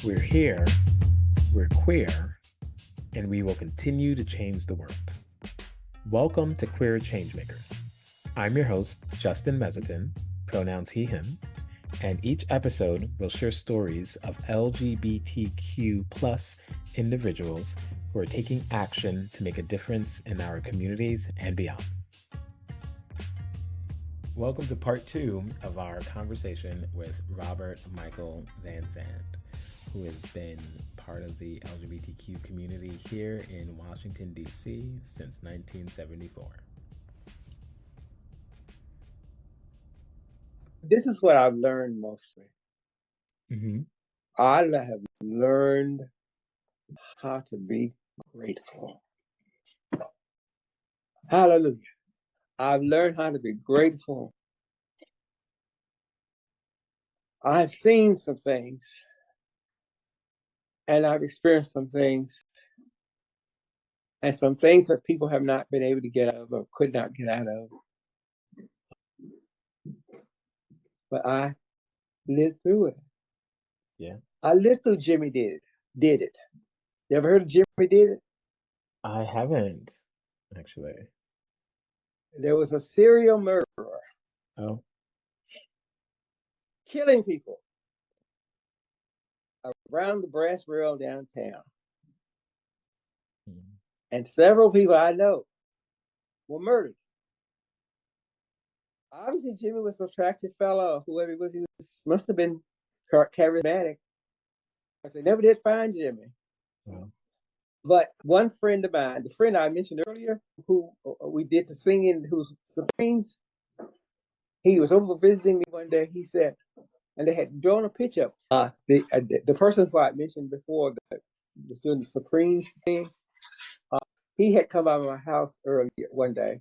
We're here, we're queer, and we will continue to change the world. Welcome to Queer Changemakers. I'm your host, Justin Mezikin, pronouns he, him, and each episode will share stories of LGBTQ plus individuals who are taking action to make a difference in our communities and beyond. Welcome to part 2 of our conversation with Robert Michael Vanzant, who has been part of the LGBTQ community here in Washington, D.C. since 1974. This is what I've learned mostly. I have learned how to be grateful. Hallelujah. I've learned how to be grateful. I've seen some things, and I've experienced some things, and some things that people have not been able to get out of or could not get out of. But I lived through it. Yeah. I lived through Jimmy Did It. You ever heard of Jimmy Did It? I haven't, actually. There was a serial murderer. Oh. Killing people around the brass rail downtown. And several people I know were murdered. Obviously, Jimmy was an attractive fellow. Whoever he was must have been charismatic. Because they never did find Jimmy. Wow. But one friend of mine, the friend I mentioned earlier, who we did the singing, who's Supremes, he was over visiting me one day. He said, and they had drawn a picture of us. The person who I mentioned before that was doing the Supremes thing, he had come out of my house earlier one day,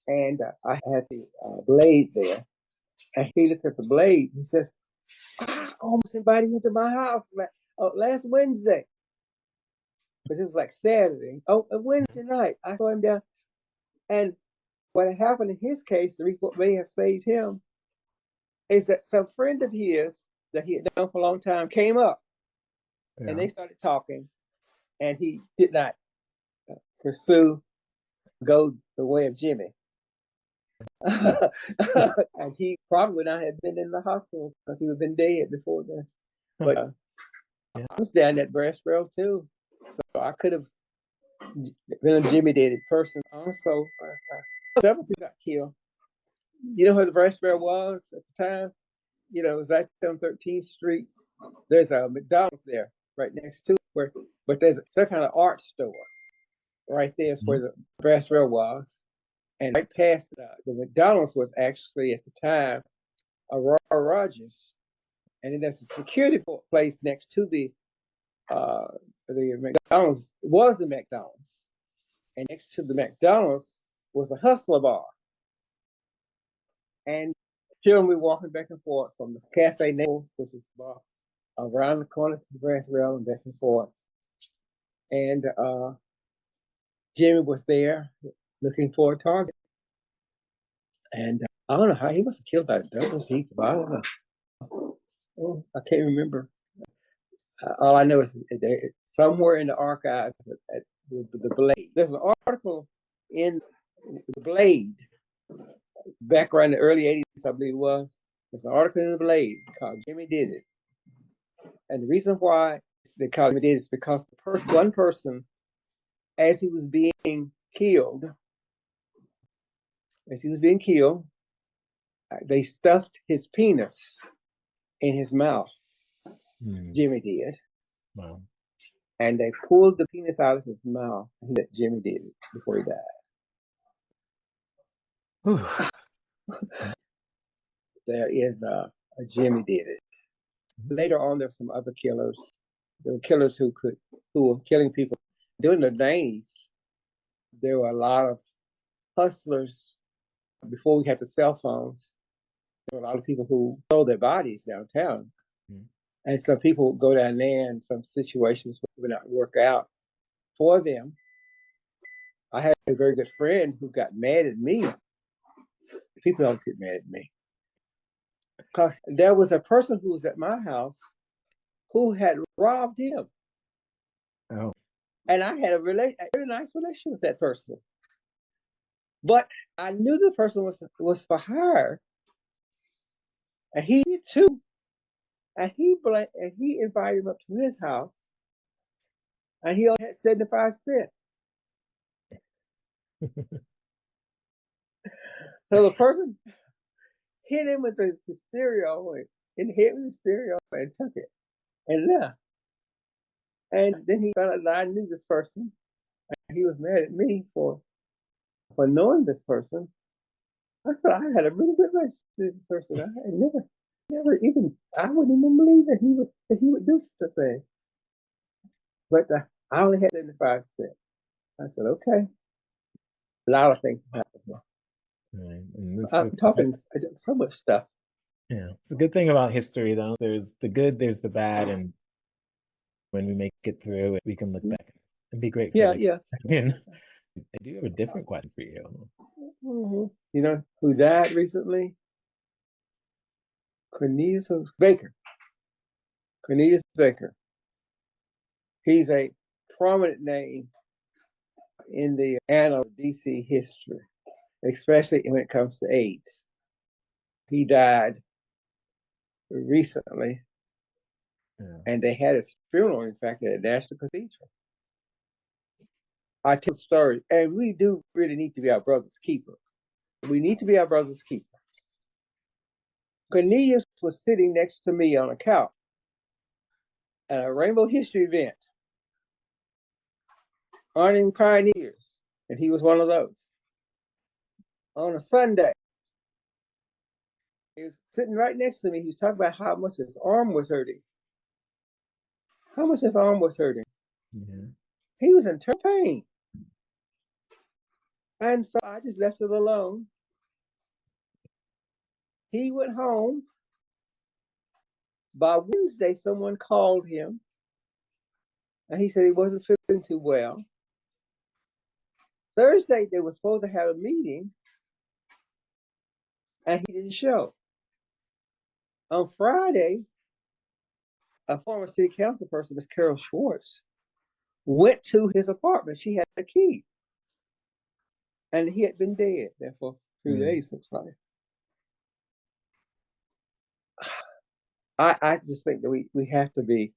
and I had the blade there. And he looked at the blade. He says, I almost invited you to my house last Wednesday. Because it was like Saturday. Oh, a Wednesday night. I saw him down. And what had happened in his case, the report may have saved him, is that some friend of his that he had known for a long time came up. Yeah. And they started talking. And he did not go the way of Jimmy. And he probably would not have been in the hospital because he would have been dead before then. But I was down that brass rail too. So I could have been a Jimmy Did It person. Also, several people got killed. You know where the brass rail was at the time? You know, it was right on 13th Street. There's a McDonald's there right next to it, but there's some kind of art store right there is where the brass rail was. And right past the McDonald's was actually at the time Aurora Rogers. And then there's a security place next to the McDonald's, was the McDonald's. And next to the McDonald's was a Hustler bar. And children were walking back and forth from the Cafe Naples, which is bar, around the corner to the brass rail and back and forth. And Jimmy was there looking for a target. And I don't know how he must have killed about a dozen people. I don't know. I can't remember. All I know is somewhere in the archives at the Blade. There's an article in the Blade back around the early 80s, I believe it was. There's an article in the Blade called Jimmy Did It. And the reason why they called Jimmy Did It is because one person, as he was being killed, they stuffed his penis in his mouth. Jimmy did. Wow. And they pulled the penis out of his mouth and that Jimmy did it before he died. There is a Jimmy Did It. Later on, there's some other killers. There were killers who were killing people. During the 90s, there were a lot of hustlers. Before we had the cell phones, there were a lot of people who sold their bodies downtown. And some people would go down there and some situations would not work out for them. I had a very good friend who got mad at me. People always get mad at me. Because there was a person who was at my house who had robbed him. Oh. And I had a very nice relationship with that person. But I knew the person was for hire. And he did too. And he invited him up to his house. And he only had 75 cents. So the person hit him with the stereo and hit with the stereo and took it and left. And then he found out that I knew this person. And he was mad at me for knowing this person. I said I had a really good relationship with this person. I had never even, I wouldn't even believe that he would do such a thing. But I only had 75 cents. I said, okay. A lot of things happened. Right. And I'm talking so much stuff. yeah, it's a good thing about history, though. There's the good, there's the bad, and when we make it through, we can look back and be grateful. Yeah, like, yeah. I do have a different question for you. Mm-hmm. You know who died recently? Cornelius Baker. Cornelius Baker. He's a prominent name in the annals of DC history, especially when it comes to AIDS. He died recently, and they had his funeral, in fact, at National Cathedral. I tell the story, and we do really need to be our brother's keeper. We need to be our brother's keeper. Cornelius was sitting next to me on a couch at a Rainbow History event, honoring pioneers, and he was one of those. On a Sunday, he was sitting right next to me. He was talking about how much his arm was hurting. How much his arm was hurting. Yeah. He was in terrible pain. And so I just left it alone. He went home. By Wednesday, someone called him, and he said he wasn't feeling too well. Thursday, they were supposed to have a meeting, and he didn't show. On Friday, a former city council person, Ms. Carol Schwartz, went to his apartment. She had a key. And he had been dead there for a few days, looks like. I just think that we have to be,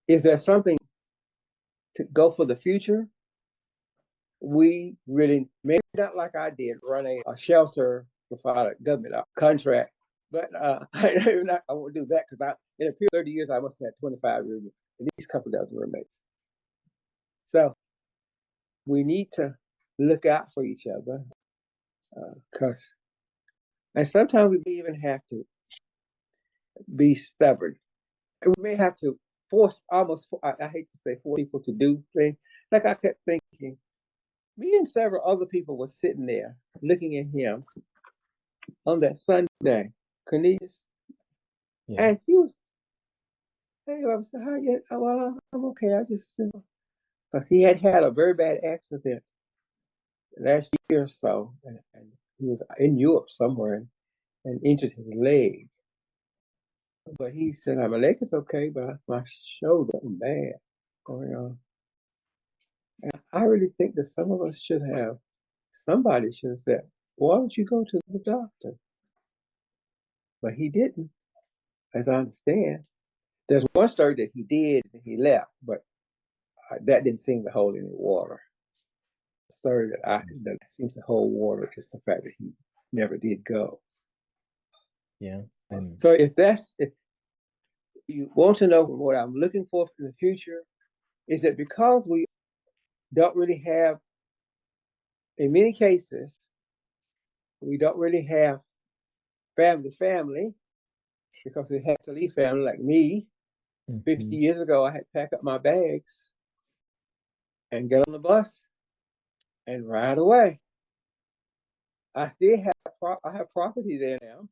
if there's something to go for the future, we really, maybe not like I did, run a shelter without a government contract. But I won't do that because in a period of 30 years, I must have had 25 roommates, at least a couple dozen roommates. So we need to look out for each other and sometimes we may even have to be stubborn. And we may have to I hate to say force people to do things. Like I kept thinking, me and several other people were sitting there looking at him on that Sunday, Cornelius. Yeah. And he was, hey, I was, how you? Well, I'm okay. I just, because he had a very bad accident last year or so, and he was in Europe somewhere and injured his leg. But he said, my leg is okay, but my shoulder something bad going on. And I really think that somebody should have said, why don't you go to the doctor? But he didn't, as I understand. There's one story that he did and he left, but that didn't seem to hold any water. The story that seems to hold water is the fact that he never did go. Yeah. So if you want to know what I'm looking for in the future, is that because we don't really have, in many cases, we don't really have family, because we had to leave family like me. 50 years ago, I had to pack up my bags and get on the bus and ride away. I still have property there now.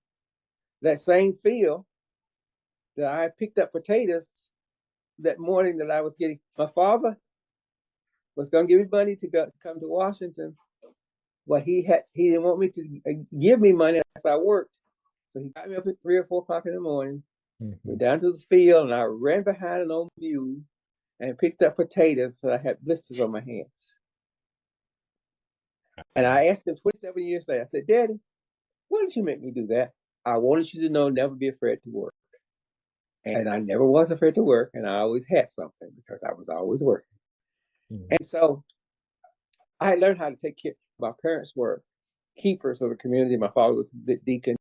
That same field that I picked up potatoes that morning that I was getting. My father was going to give me money to come to Washington, but he didn't want me to give me money as I worked. So he got me up at 3 or 4 o'clock in the morning Went down to the field and I ran behind an old mule and picked up potatoes so I had blisters on my hands. And I asked him 27 years later, I said, Daddy, why did you make me do that? I wanted you to know never be afraid to work. And I never was afraid to work, and I always had something because I was always working. And so I learned how to take care. My parents were keepers of the community. My father was the deacon.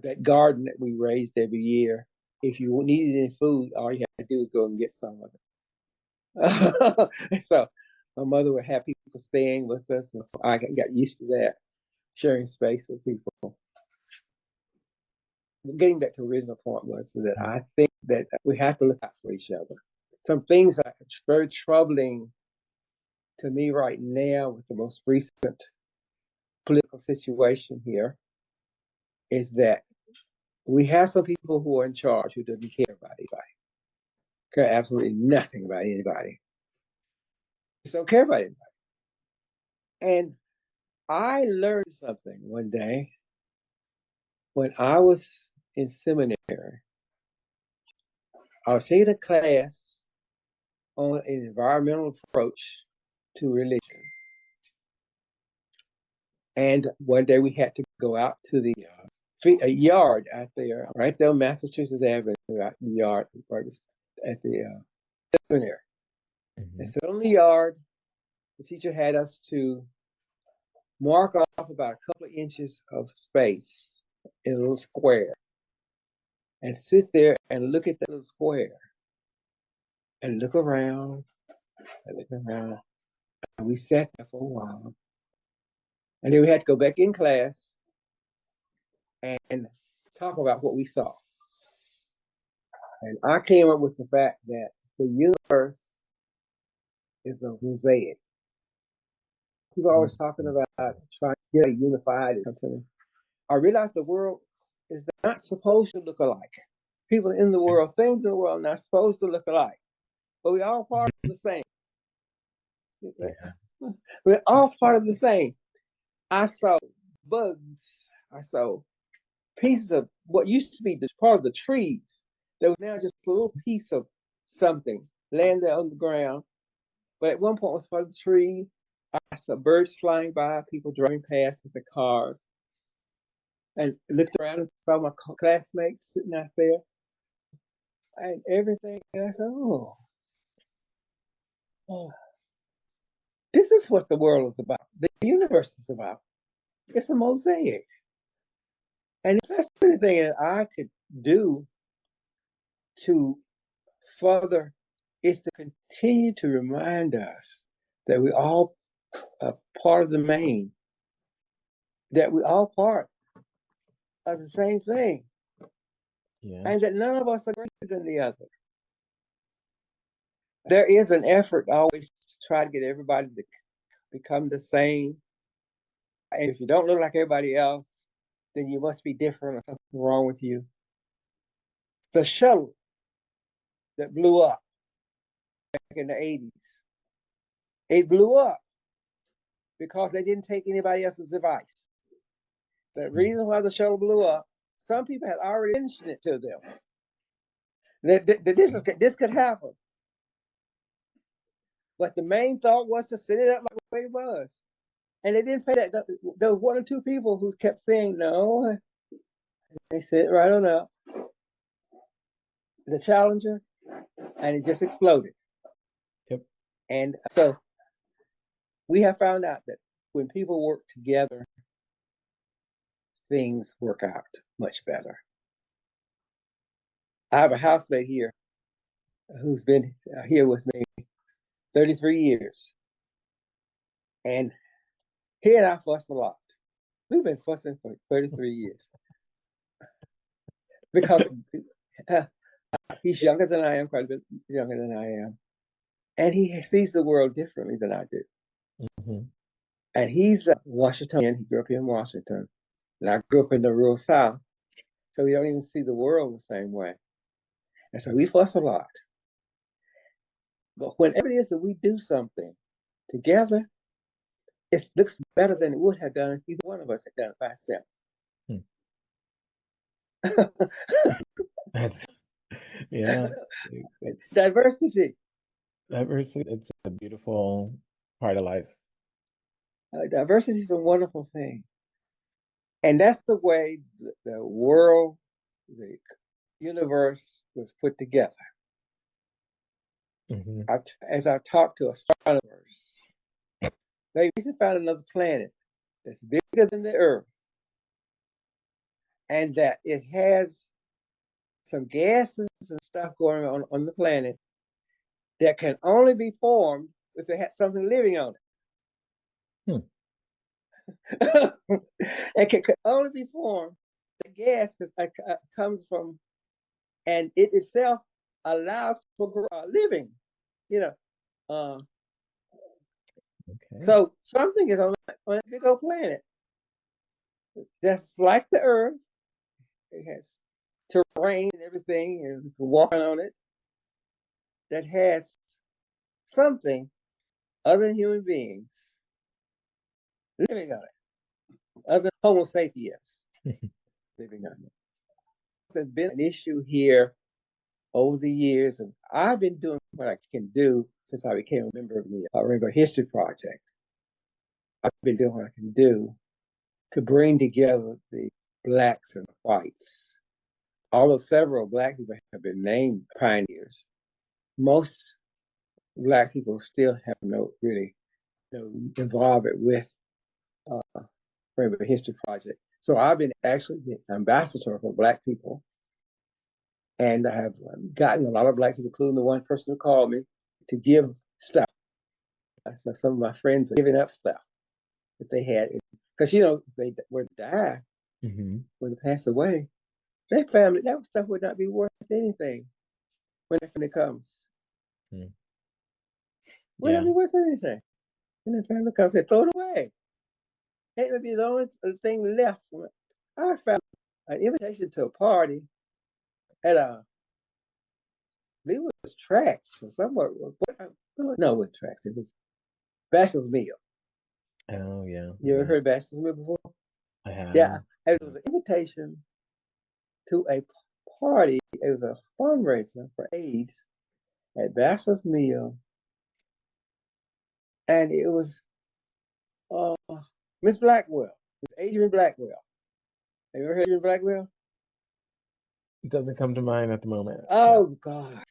That garden that we raised every year, if you needed any food, all you had to do was go and get some of it. So my mother would have people staying with us, and so I got used to that, sharing space with people. Getting back to the original point was that I think that we have to look out for each other. Some things that are very troubling to me right now with the most recent political situation here is that we have some people who are in charge who doesn't care about anybody, care absolutely nothing about anybody. Just don't care about anybody. And I learned something one day when I was in seminary. I was taking a class on an environmental approach to religion. And one day we had to go out to the a yard out there, right there on Massachusetts Avenue, out in the yard at the seminary. And so on the yard, the teacher had us to mark off about a couple of inches of space in a little square and sit there and look at that little square and look around and look around. And we sat there for a while. And then we had to go back in class and talk about what we saw. And I came up with the fact that the universe is a mosaic. People are always talking about trying to get unified. I realized the world is not supposed to look alike. People in the world, things in the world are not supposed to look alike. But we're all part of the same. Yeah. We're all part of the same. I saw bugs. I saw pieces of what used to be the part of the trees. There was now just a little piece of something laying there on the ground. But at one point, it was part of the tree. I saw birds flying by, people driving past with the cars. And looked around and saw my classmates sitting out there. And everything. And I said, oh, this is what the world is about. The universe is about. It's a mosaic. And if that's anything that I could do to further, is to continue to remind us that we all are part of the main, that we all part of the same thing, and that none of us are greater than the other. There is an effort always to try to get everybody to become the same. And if you don't look like everybody else, then you must be different or something wrong with you. The shuttle that blew up back in the 80s, it blew up because they didn't take anybody else's advice. The reason why the shuttle blew up, some people had already mentioned it to them. That this could happen. But the main thought was to set it up like the way it was. And they didn't pay that. There was one or two people who kept saying no. They said it right on up. The Challenger, and it just exploded. Yep. And so we have found out that when people work together, things work out much better. I have a housemate here who's been here with me 33 years. And he and I fuss a lot. We've been fussing for 33 years. Because he's younger than I am, quite a bit younger than I am. And he sees the world differently than I do. Mm-hmm. And he's Washingtonian. He grew up here in Washington. And I grew up in the rural South. So we don't even see the world the same way. And so we fuss a lot. But whenever it is that we do something together, it looks better than it would have done if either one of us had done it by ourselves. That's, yeah. It's It's diversity. diversity. It's a beautiful part of life. Diversity is a wonderful thing. And that's the way the world, the universe was put together. Hmm. As I talked to astronomers, they recently found another planet that's bigger than the Earth, and that it has some gases and stuff going on the planet that can only be formed if it had something living on Hmm. it. It can only be formed. The gas comes from, and it itself allows for living. You know, uh, Okay. so something is on a big old planet that's like the Earth. It has terrain and everything, and you can walk on it. That has something other than human beings living on it, other than Homo sapiens living on it. There's been an issue here over the years, and I've been doing what I can do since I became a member of the Rainbow History Project. I've been doing what I can do to bring together the blacks and whites. Although several black people have been named pioneers, most black people still have no involvement with uh, Rainbow History Project. So I've been actually the ambassador for black people, and I have gotten a lot of black people, including the one person who called me, to give stuff. So some of my friends are giving up stuff that they had, because if they were to die, Hmm. when they pass away, their family, that stuff would not be worth anything when their family comes. Hmm. Would not Yeah. be worth anything when their family comes. They throw it away. It would be the only thing left. I found an invitation to a party at I believe it was Tracks or somewhere. No, it was Tracks. It was Bachelor's Meal. Oh, yeah. You ever Yeah. heard Bachelor's Meal before? I Yeah. have. It was an invitation to a party. It was a fundraiser for AIDS at Bachelor's Meal. And it was uh, Miss Blackwell. It was Adrian Blackwell. Have you ever heard of Adrian Blackwell? It doesn't come to mind at the moment. No. Oh, God.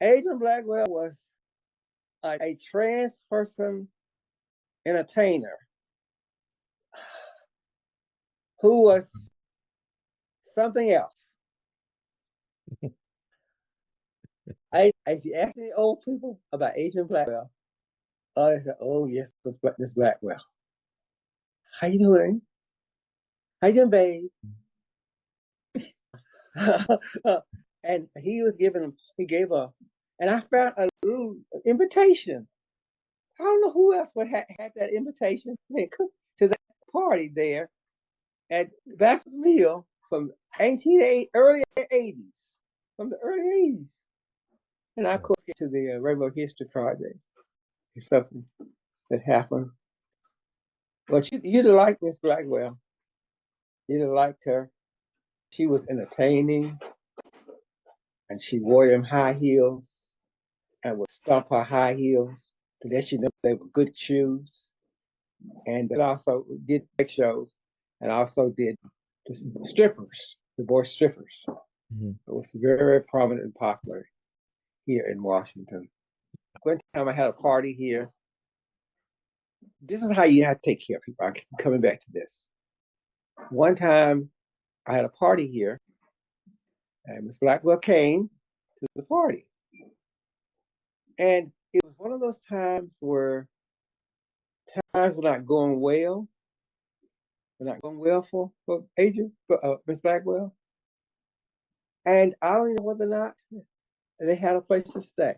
Adrian Blackwell was a trans person entertainer who was something else. If you ask the old people about Adrian Blackwell, they say, "Oh yes, Miss Blackwell. How you doing? How you doing, babe?" And he gave and I found a little invitation. I don't know who else would had that invitation to that party there at Bachelor's Meal from early 80s, from the early 80s. And I, of course, get to the Rainbow History Project. It's something that happened. But you'd have liked Miss Blackwell. You'd have liked her. She was entertaining, and she wore them high heels and would stomp her high heels to let you know they were good shoes. And also did sex shows, and also did the strippers, the boy strippers. Hmm. It was very prominent and popular here in Washington. One time I had a party here. This is how you have to take care of people. I'm coming back to this. One time I had a party here, and Miss Blackwell came to the party. And it was one of those times where times were not going well. Were not going well for Adrian, for Miss Blackwell. And I don't know whether or not they had a place to stay.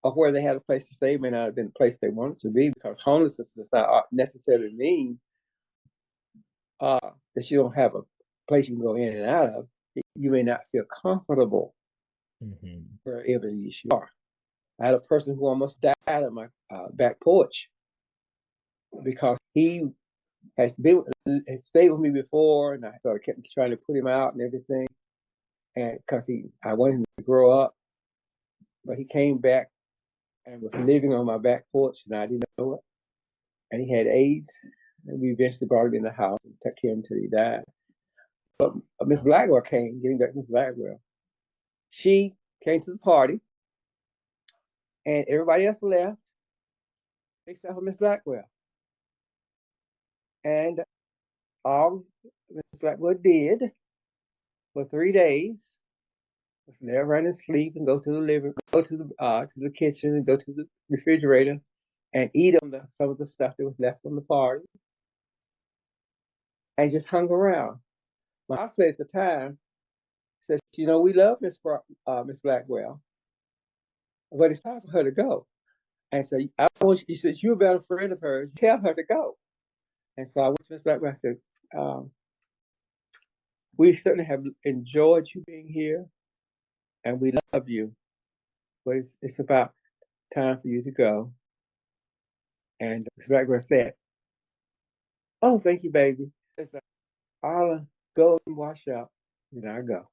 Or where they had a place to stay may not have been the place they wanted to be, because homelessness does not necessarily mean that you don't have a place you can go in and out of. You may not feel comfortable Hmm. wherever you are. I had a person who almost died on my back porch because he had stayed with me before, and I started kept trying to put him out and everything. and because I wanted him to grow up, but he came back and was living on my back porch, and I didn't know it. And he had AIDS, and we eventually brought him in the house and took care of him until he died. But Miss Blackwell came, getting back to Miss Blackwell. She came to the party, and everybody else left except for Miss Blackwell. And all Miss Blackwell did for 3 days was lay around and sleep and go to the living, go to the kitchen and go to the refrigerator and eat on some of the stuff that was left from the party, and just hung around. My housemate at the time said, we love Miss Blackwell, but it's time for her to go. And so he said, you're a better friend of hers. Tell her to go. And so I went to Miss Blackwell. I said, we certainly have enjoyed you being here, and we love you, but it's about time for you to go. And Miss Blackwell said, oh, thank you, baby. I'll go and wash up, and I go.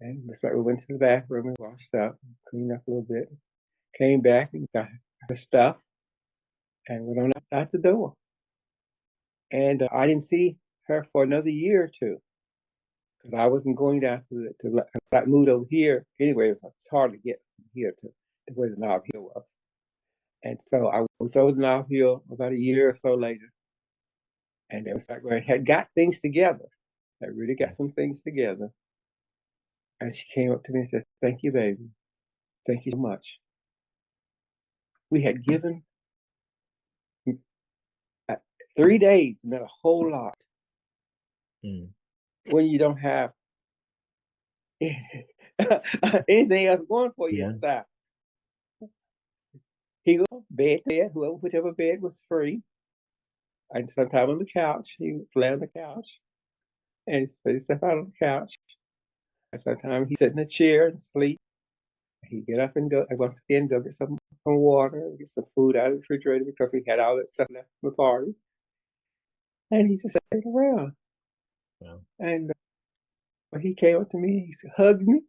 And Miss Blackwell went to the bathroom and washed up, cleaned up a little bit, came back and got her stuff, and went on out the door. And I didn't see her for another year or two, because I wasn't going down to I moved over here anyway. It's hard to get from here to where the Knob Hill was. And so I was over the Knob Hill about a year or so later. And it was like where I had got things together. I really got some things together. And she came up to me and said, thank you, baby. Thank you so much. We had given 3 days, meant a whole lot. When you don't have anything else going for you at the time. He go bed, whichever bed was free. And sometimes on the couch, he would lay on the couch and put himself out on the couch. And sometimes he'd sit in a chair and sleep. He'd get up and go, and once again, go get some water, get some food out of the refrigerator because we had all that stuff left from the party. And he just stayed around. Yeah. And he came up to me, he hugged me.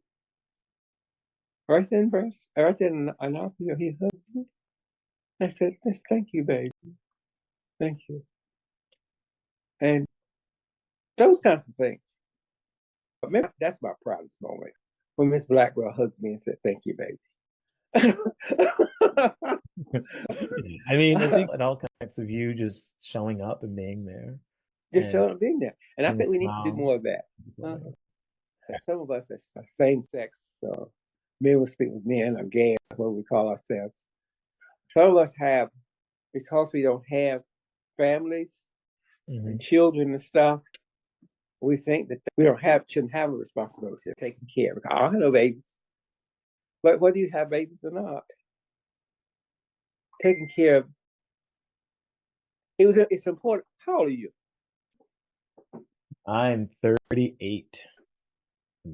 Right then, he hugged me. I said, yes, thank you, baby. Thank you. And those kinds of things. But maybe that's my proudest moment, when Miss Blackwell hugged me and said, thank you, baby. I mean, I think it all connects with you just showing up and being there. Just showing up and being there. And I think we need to do more of that. Some of us that's same sex, men will speak with men, or gay, what we call ourselves. Some of us have, because we don't have families and children and stuff, we think that we shouldn't have a responsibility of taking care of. I don't have no babies. But whether you have babies or not, taking care of, it's important. How old are you? I'm 38.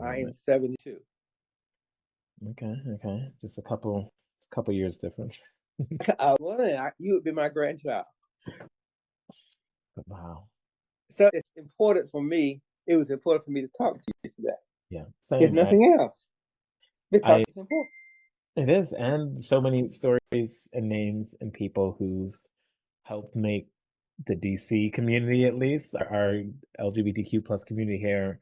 I am 72. Okay. Just a couple years difference. You would be my grandchild. Wow. So it's important for me. It was important for me to talk to you for that. Yeah. If nothing else. Because it's important. It is. And so many stories and names and people who've helped make the DC community, at least, our LGBTQ plus community here,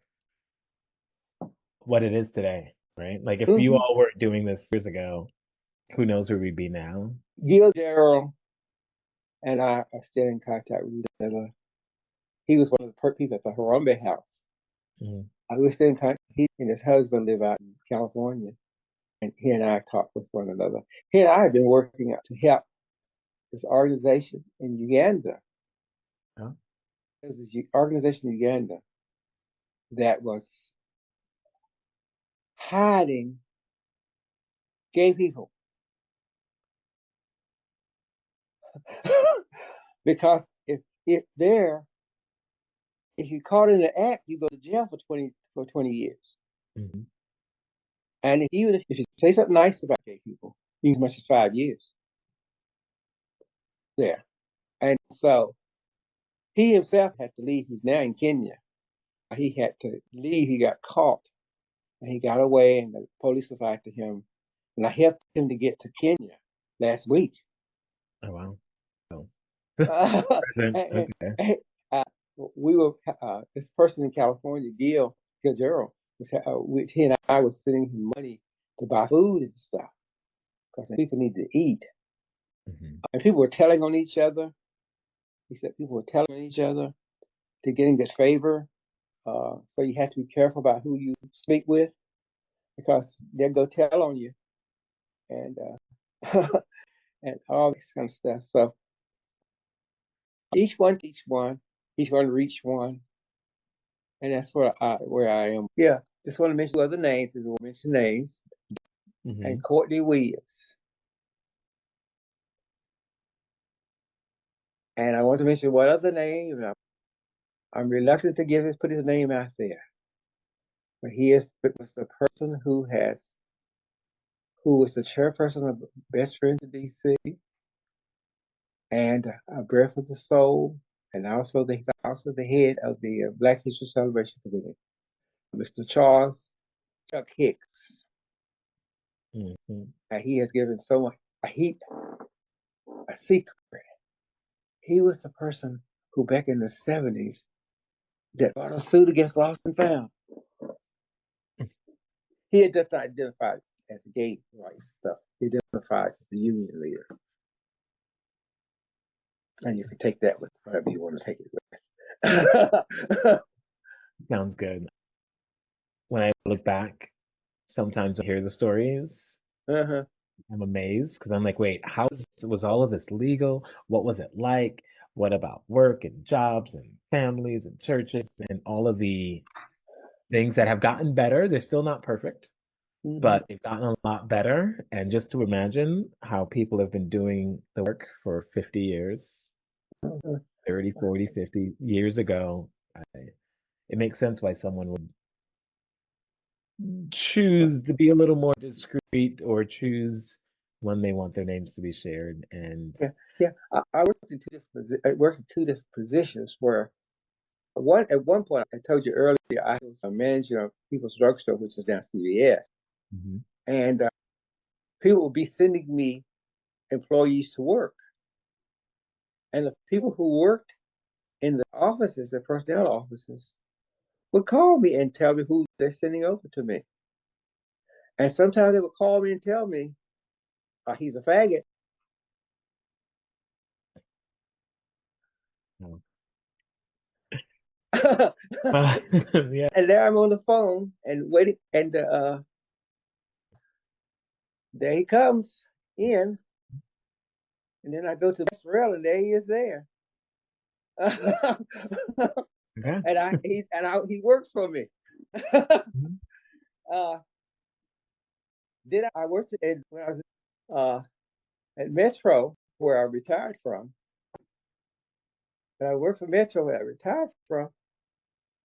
what it is today, right? Like if you all were doing this years ago, who knows where we'd be now? Gil Darrell and I are still in contact with each other. He was one of the people at the Harambe house. I was still in contact. He and his husband live out in California. And he and I talk with one another. He and I have been working out to help this organization in Uganda. There was this organization in Uganda that was hiding gay people. Because if you're caught in the act, you go to jail for 20 years. And even if you say something nice about gay people, you can as much as 5 years. There. And so he himself had to leave. He's now in Kenya. He had to leave. He got caught and he got away, and the police was after him, and I helped him to get to Kenya last week. Oh wow. Oh. and, Present. and, Okay. and, uh, we were this person in California, Gilgero, he and I was sending him money to buy food and stuff because people need to eat, Mhm. and people were telling on each other. He said people were telling on each other to get in good favor. So you have to be careful about who you speak with because they'll go tell on you and and all this kind of stuff. So each one, reach one, and that's where I am. Yeah, just want to mention other names. If you want to mention names, and Mhm. Courtney Williams, and I want to mention one other name. And I'm reluctant to put his name out there, but was the person who was the chairperson of Best Friends in DC and a Breath of the Soul, and he's also the head of the Black History Celebration Committee, Mr. Charles Chuck Hicks. Mhm. And he has given so much a secret. He was the person who back in the 70s that brought a suit against Lost and Found. He had just not identified as a gay rights stuff. He identifies as the union leader. And you can take that with whatever you want to take it with. Sounds good. When I look back, sometimes I hear the stories, uh-huh. I'm amazed because I'm like, wait, was all of this legal? What was it like? What about work and jobs and families and churches and all of the things that have gotten better? They're still not perfect, Mm-hmm. but they've gotten a lot better. And just to imagine how people have been doing the work for 50 years, Uh-huh. 30, 40, 50 years ago, it makes sense why someone would choose to be a little more discreet or choose when they want their names to be shared. And Yeah, yeah. I worked in two different positions where at one point I told you earlier I was a manager of People's Drugstore, which is now CVS, Mhm. and people would be sending me employees to work, and the people who worked in the offices, the personnel offices, would call me and tell me who they're sending over to me, and sometimes they would call me and tell me, "He's a faggot." Oh. And Yeah. there I'm on the phone and waiting, and there he comes in. And then I go to the rail, and there he is there. Okay. He works for me. Mhm. uh, then I worked when I was at Metro, where I retired from. And I worked for Metro where I retired from.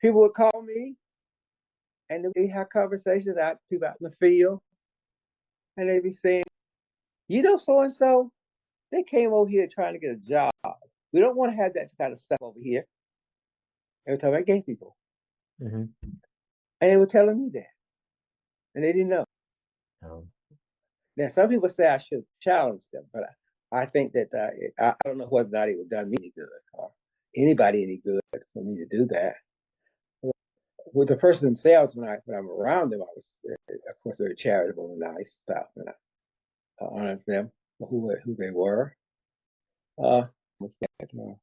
People would call me, and we have conversations out people out in the field, and they'd be saying, "You know, so and so, they came over here trying to get a job. We don't want to have that kind of stuff over here." They were talking about gay people, Mhm. and they were telling me that, and they didn't know. Oh. Now, some people say I should challenge them, but I think that I don't know whether or not it would done me any good or anybody any good for me to do that. With the person themselves, when I'm around them, I was, of course, very charitable and nice stuff, and I honored them for who they were. What's that? Nice.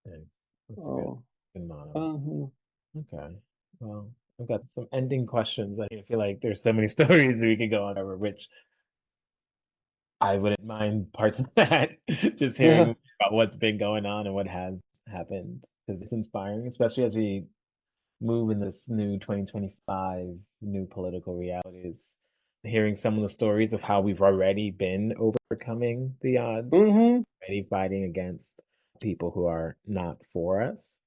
That's a Oh, good motto. uh-huh. Okay. Well, I've got some ending questions. I feel like there's so many stories we could go on over, which I wouldn't mind parts of that, just hearing Uh-huh. about what's been going on and what has happened, because it's inspiring, especially as we move in this new 2025, new political realities. Hearing some of the stories of how we've already been overcoming the odds, Mm-hmm. already fighting against people who are not for us.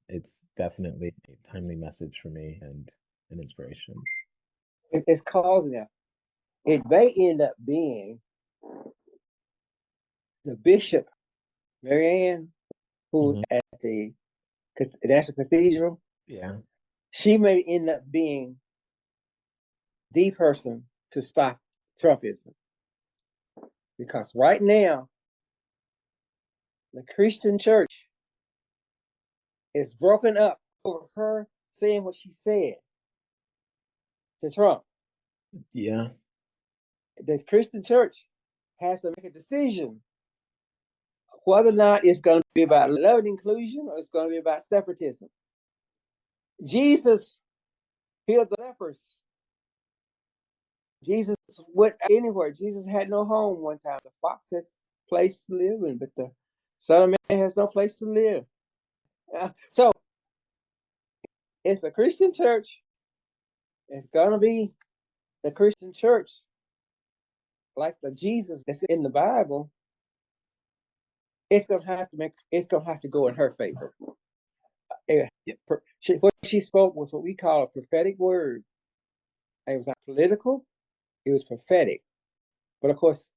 It's definitely a timely message for me and an inspiration. It's causing that. It may end up being the bishop, Marianne, who Hmm. at the National Cathedral. Yeah. She may end up being the person to stop Trumpism. Because right now, the Christian church is broken up over her saying what she said to Trump. Yeah. The Christian church has to make a decision whether or not it's going to be about love and inclusion or it's going to be about separatism. Jesus healed the lepers. Jesus went anywhere. Jesus had no home one time. The fox has a place to live in, but the Son of Man has no place to live. So if the Christian church is going to be the Christian church, like the Jesus that's in the Bible, it's going to have to go in her favor. What she spoke was what we call a prophetic word. It was not political, it was prophetic. But of course,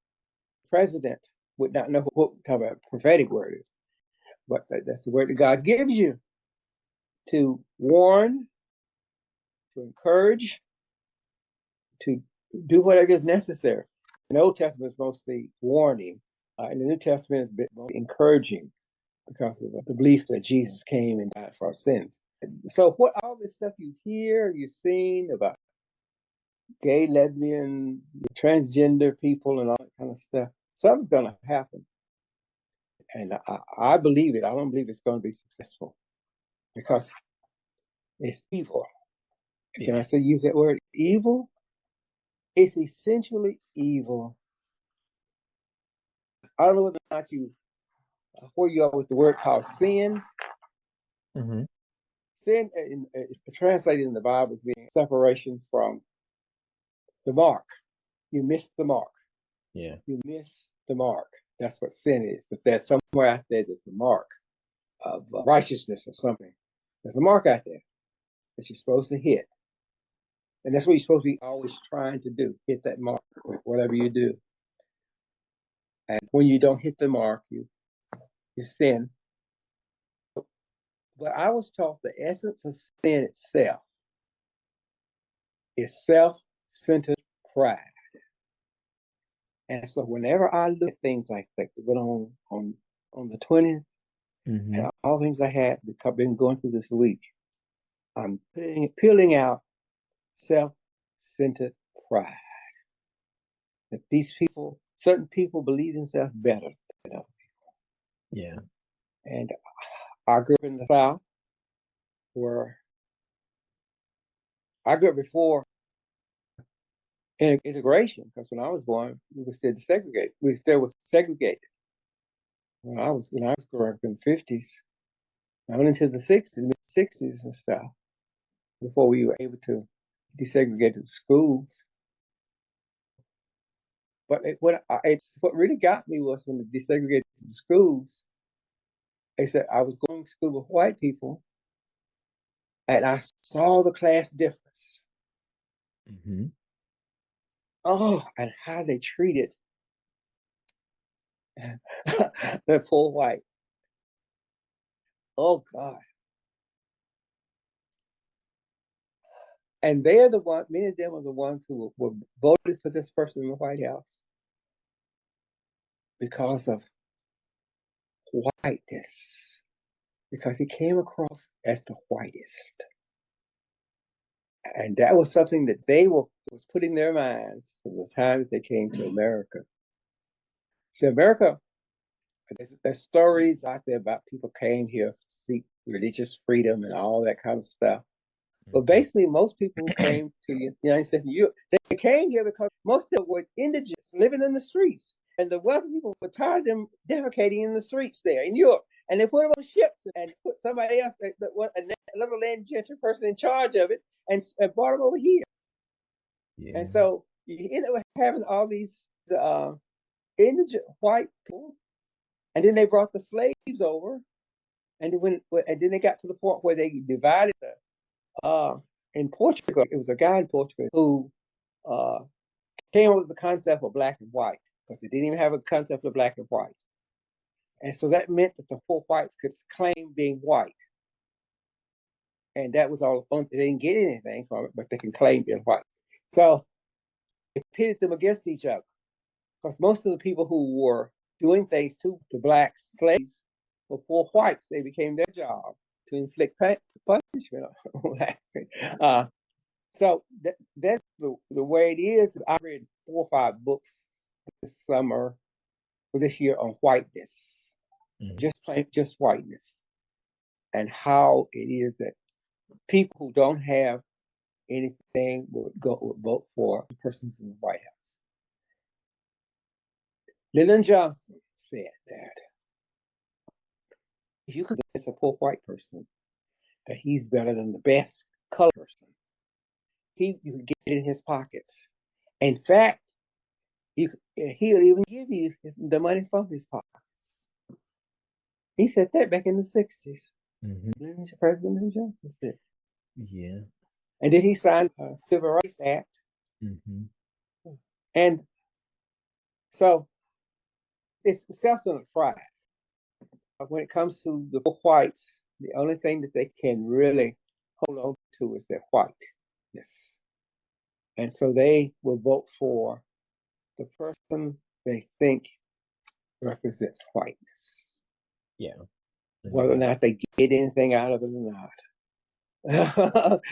the president would not know what kind of a prophetic word is. But that's the word that God gives you to warn, to encourage, to do whatever is necessary. In the Old Testament is mostly warning. In the New Testament is a bit more encouraging because of the belief that Jesus came and died for our sins. So what all this stuff you hear, you've seen about gay, lesbian, transgender people and all that kind of stuff, something's going to happen. And I believe it. I don't believe it's going to be successful because it's evil. Yeah. Can I say use that word? Evil? It's essentially evil. I don't know whether or not where you are with the word called sin. Mm-hmm. Sin, translated in the Bible, is being separation from the mark. You miss the mark. Yeah. You miss the mark. That's what sin is. If there's somewhere out there there's a mark of righteousness or something, there's a mark out there that you're supposed to hit. And that's what you're supposed to be always trying to do, hit that mark with whatever you do. And when you don't hit the mark, you sin. But I was taught the essence of sin itself is self-centered pride. And so whenever I look at things like that went on the 20th, Mm-hmm. and all things I had been going through this week, I'm peeling out self-centered pride. That these people, certain people believe themselves better than others. Yeah. And I grew up in the South where I grew up before integration, because when I was born, we were still segregated. We still were segregated. When I was growing up in the 50s, I went into the 60s and stuff before we were able to desegregate the schools. But what really got me was when they desegregated the schools. They said I was going to school with white people, and I saw the class difference. Mm-hmm. Oh, and how they treated the poor white. Oh God. And they're the ones, many of them are the ones who were voted for this person in the White House because of whiteness, because he came across as the whitest. And that was something that was put in their minds from the time that they came to America. See, America, there's stories out there about people came here to seek religious freedom and all that kind of stuff. But basically, most people who came to the United States and Europe, they came here because most of them were indigents living in the streets. And the wealthy people were tired of them defecating in the streets there in Europe. And they put them on ships and put somebody else, another land gentry person in charge of it, and brought them over here. Yeah. And so you end up having all these indigent white people. And then they brought the slaves over. And then they got to the point where they divided in Portugal. It was a guy in Portugal who came up with the concept of black and white, because they didn't even have a concept of black and white. And so that meant that the poor whites could claim being white. And that was all fun. They didn't get anything from it, but they can claim being white. So it pitted them against each other because most of the people who were doing things to the black slaves were poor whites. They became their job to inflict punishment on black. So that's the way it is. I read 4 or 5 books this summer or this year on whiteness, just whiteness, and how it is that people who don't have anything would vote for the persons in the White House. Lyndon Johnson said that if you could convince a poor white person that he's better than the best colored person, you could get it in his pockets. In fact, he'll even give you the money from his pockets. He said that back in the 60s. President Lyndon Johnson said. Yeah. And then he signed a Civil Rights Act. And so it's self-centered pride. When it comes to the whites, the only thing that they can really hold on to is their whiteness. And so they will vote for the person they think represents whiteness. Yeah. Whether or not they get anything out of it or not.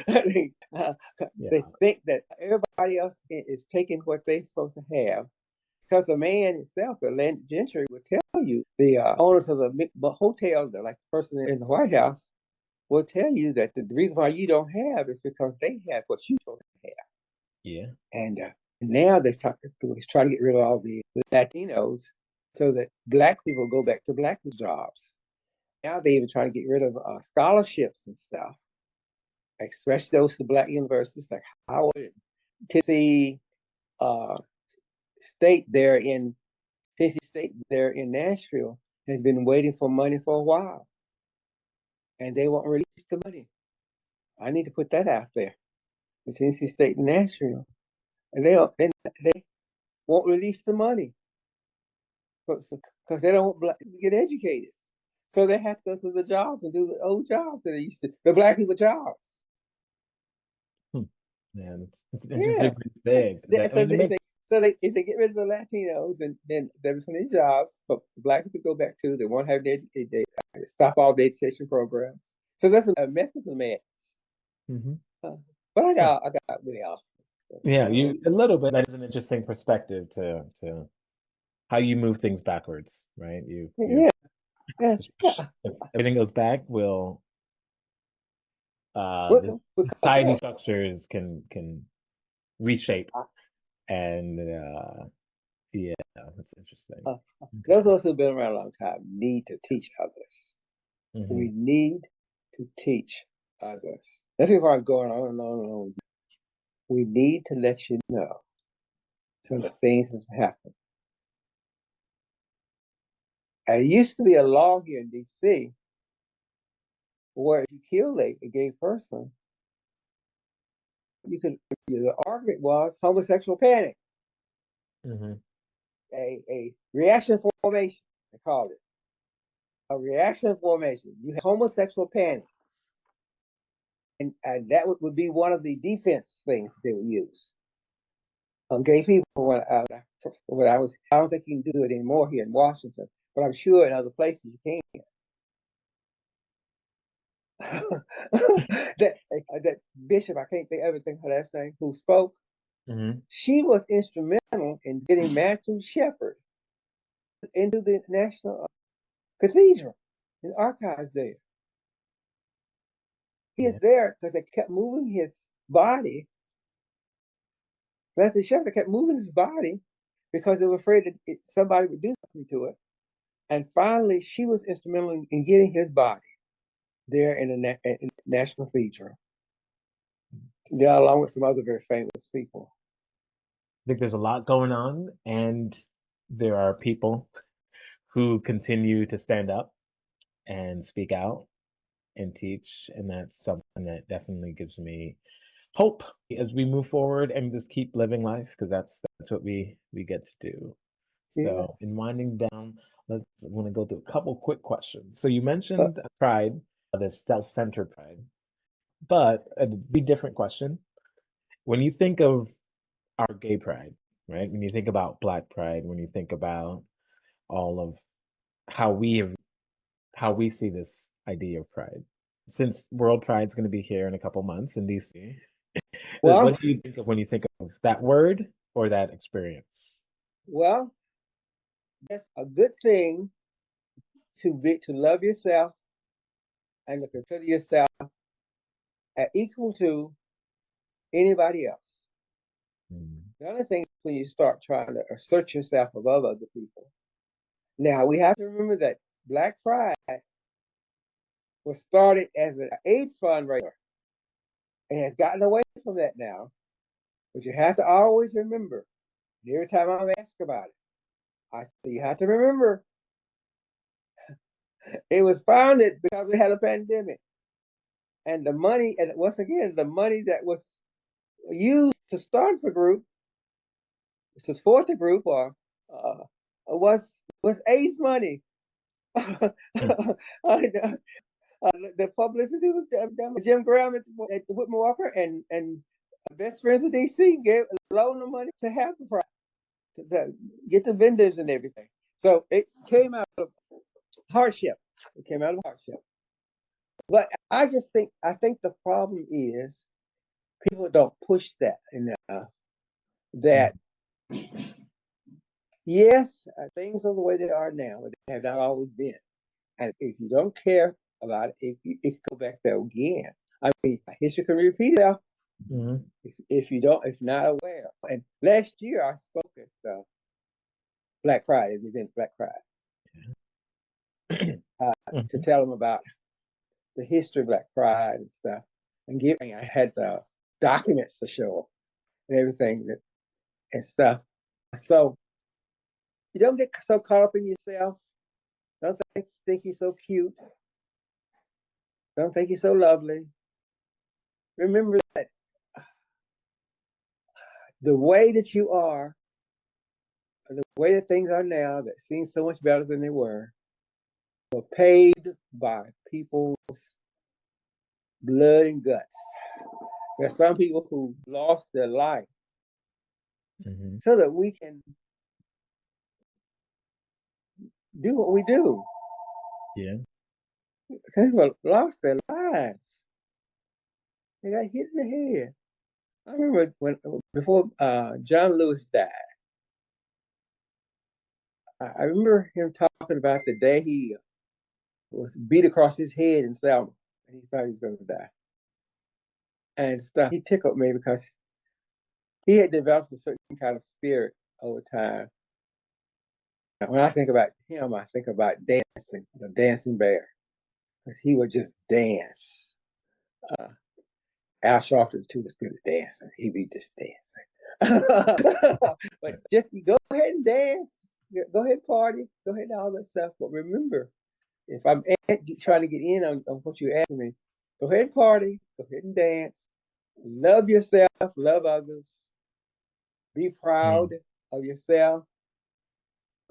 They think that everybody else is taking what they're supposed to have. Because the man himself, the landed gentry, would tell you, the owners of the hotels, like the person in the White House, will tell you that the reason why you don't have is because they have what you don't have. Yeah. And now they're trying to get rid of all the Latinos so that black people go back to black jobs. Now they're even trying to get rid of scholarships and stuff, especially those to black universities like Howard, Tennessee State there in Tennessee State there in Nashville has been waiting for money for a while, and they won't release the money. I need to put that out there. The Tennessee State and Nashville, and they won't release the money because they don't want to get educated. So they have to go to the jobs and do the old jobs that they used to, the black people jobs. Yeah, it's interesting thing. So if they get rid of the Latinos, then there's plenty of jobs for black people to go back to. They won't have they stop all the education programs. So that's a method of madness. But I got way off. Yeah, you a little bit. That is an interesting perspective to how you move things backwards, right? If everything goes back, the society structures can reshape, and yeah, that's interesting. Those of us who've been around a long time need to teach others. We need to teach others. That's why I'm going on and on and on. We need to let you know some of the things that happen. There used to be a law here in D.C. where if you kill a gay person, the argument was homosexual panic. A reaction formation, they called it. A reaction formation. You have homosexual panic. And that would be one of the defense things they would use on gay people. I don't think you can do it anymore here in Washington, but I'm sure in other places you can. that bishop, I can't ever think her last name, who spoke, she was instrumental in getting Matthew Shepard into the National Cathedral and archives there. He is there because they kept moving his body. Matthew Shepard kept moving his body because they were afraid that somebody would do something to it. And finally, she was instrumental in getting his body there in the National Cathedral. Yeah, along with some other very famous people. I think there's a lot going on, and there are people who continue to stand up and speak out and teach, and that's something that definitely gives me hope as we move forward and just keep living life, because that's what we get to do. So in winding down, I want to go through a couple quick questions. So you mentioned pride, this self-centered pride, but a very different question. When you think of our gay pride, right? When you think about Black pride, when you think about all of how we have how we see this idea of pride. Since World Pride's going to be here in a couple months in DC, Well, what do you think of when you think of that word or that experience? well, that's a good thing to love yourself and to consider yourself as equal to anybody else. Mm. The other thing is when you start trying to assert yourself above other people. Now we have to remember that Black Pride was started as an AIDS fundraiser and has gotten away from that now. But you have to always remember, every time I'm asked about it, I say you have to remember it was founded because we had a pandemic. And the money, and once again, the money that was used to start the group, to support the group, or was AIDS money. Mm. The publicity was done by Jim Graham at Whitman Walker, and Best Friends of DC gave loan the money to have the prize, to get the vendors and everything. So it came out of hardship. It came out of hardship. But I think the problem is people don't push that enough. Mm. That yes, things are the way they are now, but they have not always been. And if you don't care about it, if you go back there again, I mean, history can repeat itself Mhm. if you don't, if not aware. And last year I spoke at Black Friday, the event Black Friday, to Mhm. tell them about the history of Black Pride and stuff. And I had the documents to show and everything and stuff. So you don't get so caught up in yourself. Don't think you're so cute. Don't think you're so lovely. Remember that the way that you are, the way that things are now, that seem so much better than they were paid by people's blood and guts. There's some people who lost their life Mhm. so that we can do what we do. Yeah. People lost their lives. They got hit in the head. I remember before John Lewis died. I remember him talking about the day he was beat across his head in Selma, and he thought he was going to die. And stuff. He tickled me because he had developed a certain kind of spirit over time. When I think about him, I think about dancing, the dancing bear, because he would just dance. Uh, Al Sharpton too was good at dancing. He'd be just dancing. But just go ahead and dance. Go ahead and party. Go ahead and all that stuff. But remember, if I'm trying to get in on what you're asking me, go ahead and party. Go ahead and dance. Love yourself. Love others. Be proud Mm. of yourself.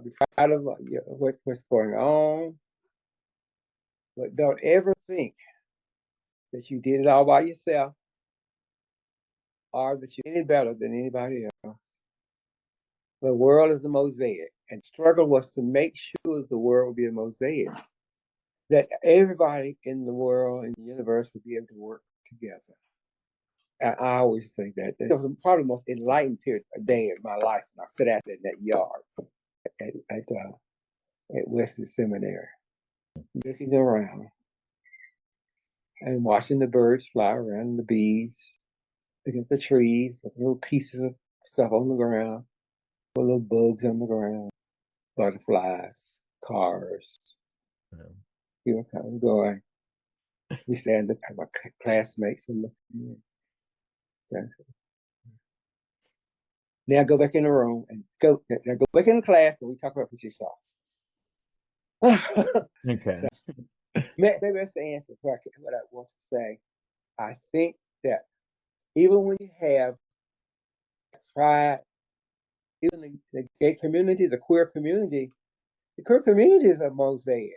Be proud of what's going on. But don't ever think that you did it all by yourself or that you're any better than anybody else. The world is a mosaic, and the struggle was to make sure the world would be a mosaic, that everybody in the world, in the universe, would be able to work together. And I always think that it was probably the most enlightened period a day in my life when I sat out there in that yard at Western Seminary, looking around and watching the birds fly around and the bees, looking at the trees, little pieces of stuff on the ground, little bugs on the ground, butterflies, cars, Yeah. kind of going. We stand up, my classmates were looking in. Now go back in the room and go back in the class and we talk about what you saw. Okay. So maybe that's the answer for what I want to say. I think that even when you have pride, even the gay community, the queer community is a mosaic.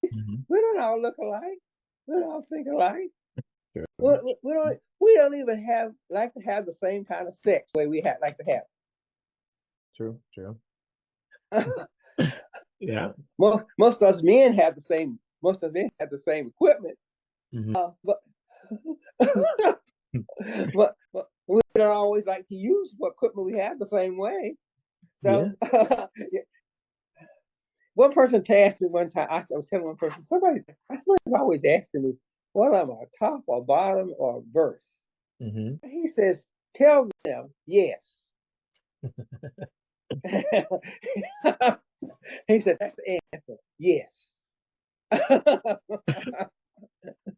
Mhm. We don't all look alike. We don't all think alike. Sure. We don't even like to have the same kind of sex the way we like to have. True. Yeah. Most of us men have the same. Most of us men have the same equipment, Mm-hmm. but but we don't always like to use what equipment we have the same way. Yeah. So one person asked me one time. I was telling one person, somebody's always asking me, "What am I, top or bottom or verse?" Mm-hmm. He says, "Tell them yes." He said, "That's the answer. Yes."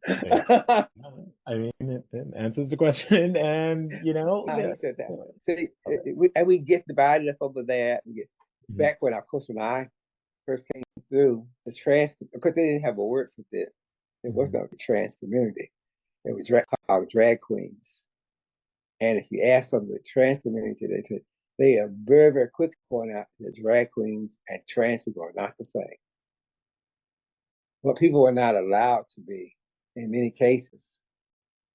Hey, I mean, it answers the question, and He said that. See, we get divided up over that. And Mhm. back when, of course, when I first came through the trans, because they didn't have a word for it. It was Mhm. not the trans community. It was called drag queens. And if you ask some of the trans community, they are very, very quick to point out that drag queens and trans people are not the same. But people were not allowed to be, in many cases,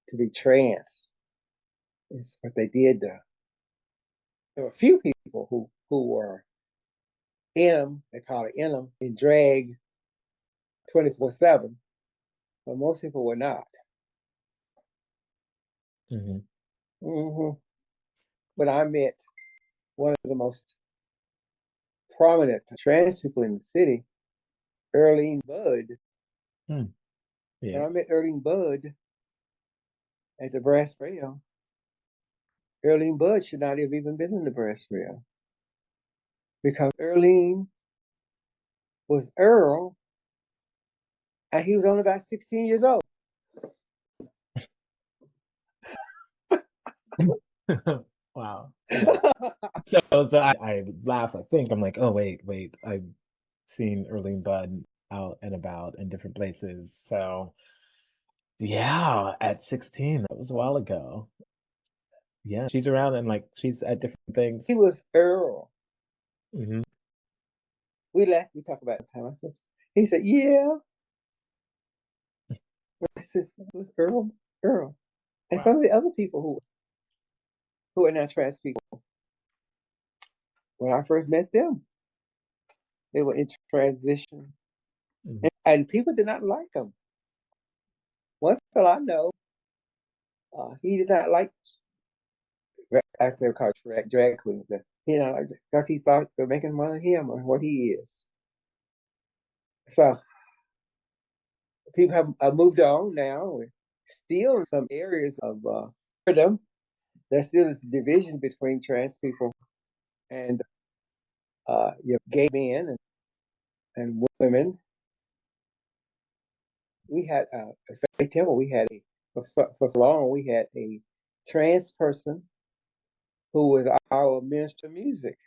to be trans. It's what they did. There were a few people who were in them, they call it in them, in drag 24/7, but most people were not. Mhm. hmm But I met one of the most prominent trans people in the city, Earlene Budd. Hmm. When Yeah. I met Earlene Budd at the Brass Rail, Earlene Budd should not have even been in the Brass Rail because Earlene was Earl and he was only about 16 years old. Wow. Yeah. So I laugh. I think I'm like, oh wait. I've seen Erling Bud out and about in different places. So yeah, at 16, that was a while ago. Yeah, she's around and like she's at different things. He was Earl. Hmm. We laughed, we talked about the time. He said, yeah, it was Earl. And some Wow. of the other people who are not trans people, when I first met them, they were in transition. Hmm. And people did not like them. One fellow I know, he did not like, actually they're called drag queens, because he thought they're making fun of him or what he is. So people have moved on now. Still in some areas of freedom, there still is a division between trans people and gay men and women. We had Faith Temple. We had for so long we had a trans person who was our minister of music.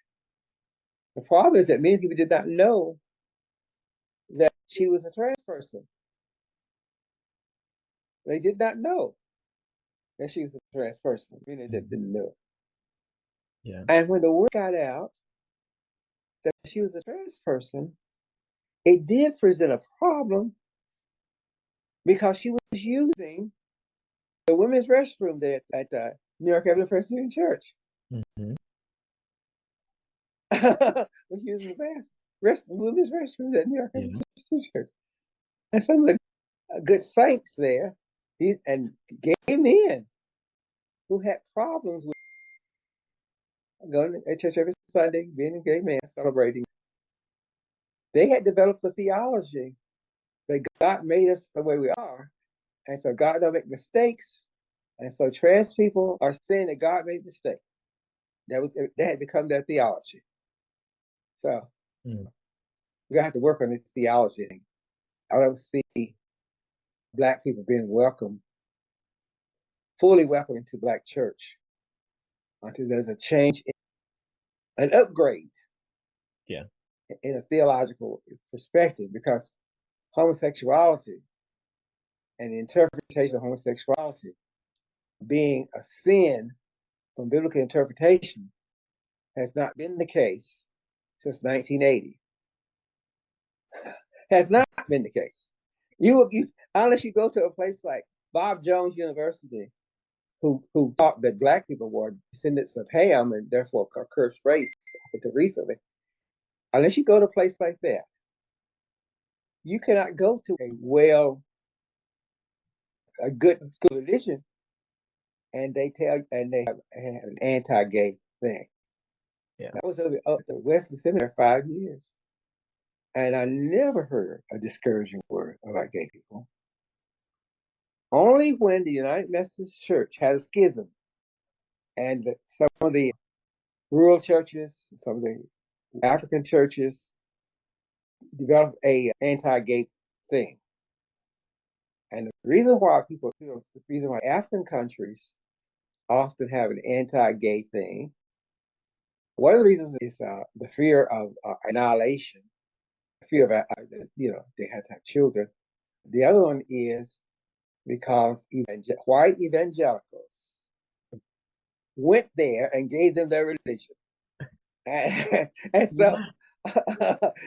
The problem is that many people did not know that she was a trans person. They did not know that she was a trans person. I mean, they Hmm. didn't know. Yeah. And when the word got out that she was a trans person, it did present a problem because she was using the women's restroom there at New York Evidence Presbyterian Church. Hmm. Was using the women's restrooms at New York Yeah. Evidence Presbyterian Church. And some of the good saints there and gay men who had problems with going to church every Sunday, being a gay man, celebrating. They had developed a theology that God made us the way we are. And so God don't make mistakes. And so trans people are saying that God made mistakes. That had become their theology. So Mm. we're gonna have to work on this theology thing. I don't see black people being fully welcome into black church until there's a change, an upgrade Yeah. in a theological perspective, because homosexuality and the interpretation of homosexuality being a sin from biblical interpretation has not been the case since 1980. Has not been the case. Unless you go to a place like Bob Jones University, who thought that black people were descendants of Ham and therefore a cursed race until recently. Unless you go to a place like that, you cannot go to a good school religion and they have an anti-gay thing. Yeah. I was up to Wesley Seminary 5 years, and I never heard a discouraging word about gay people. Only when the United Methodist Church had a schism, and some of the rural churches, some of the African churches developed a anti-gay thing. And the reason why the reason why African countries often have an anti-gay thing, one of the reasons is the fear of annihilation, fear of, they have to have children. The other one is because white evangelicals went there and gave them their religion. And so,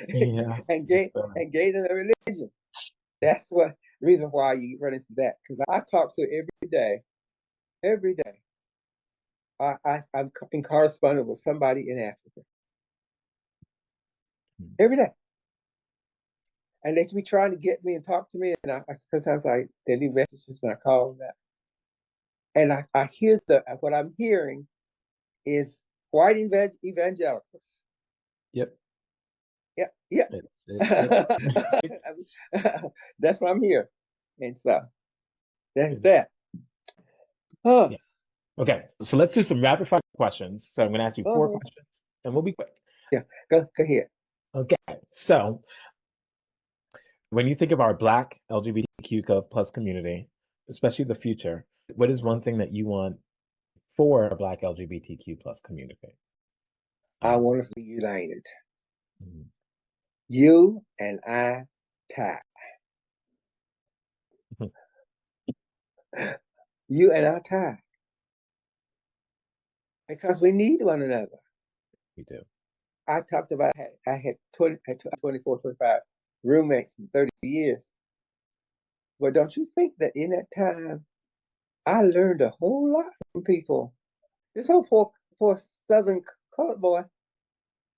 Yeah. and gave them their religion. That's the reason why you run into that. Because I talk to every day. I'm in correspondence with somebody in Africa every day, and they be trying to get me and talk to me, and sometimes they leave messages and I call them back, and I hear what I'm hearing is white evangelicals. Yep. Yeah. That's what I'm hearing, and so that's that. Oh. Yeah. Okay, so let's do some rapid fire questions. So I'm going to ask you 4 questions, and we'll be quick. Yeah, go ahead. Okay, so when you think of our Black LGBTQ plus community, especially the future, what is one thing that you want for a Black LGBTQ plus community? I want us to be united. Mhm. You and I tie. You and I tie. Because we need one another. We do. I talked about I had 24, 25 roommates in 30 years. But don't you think that in that time, I learned a whole lot from people? This whole poor Southern colored boy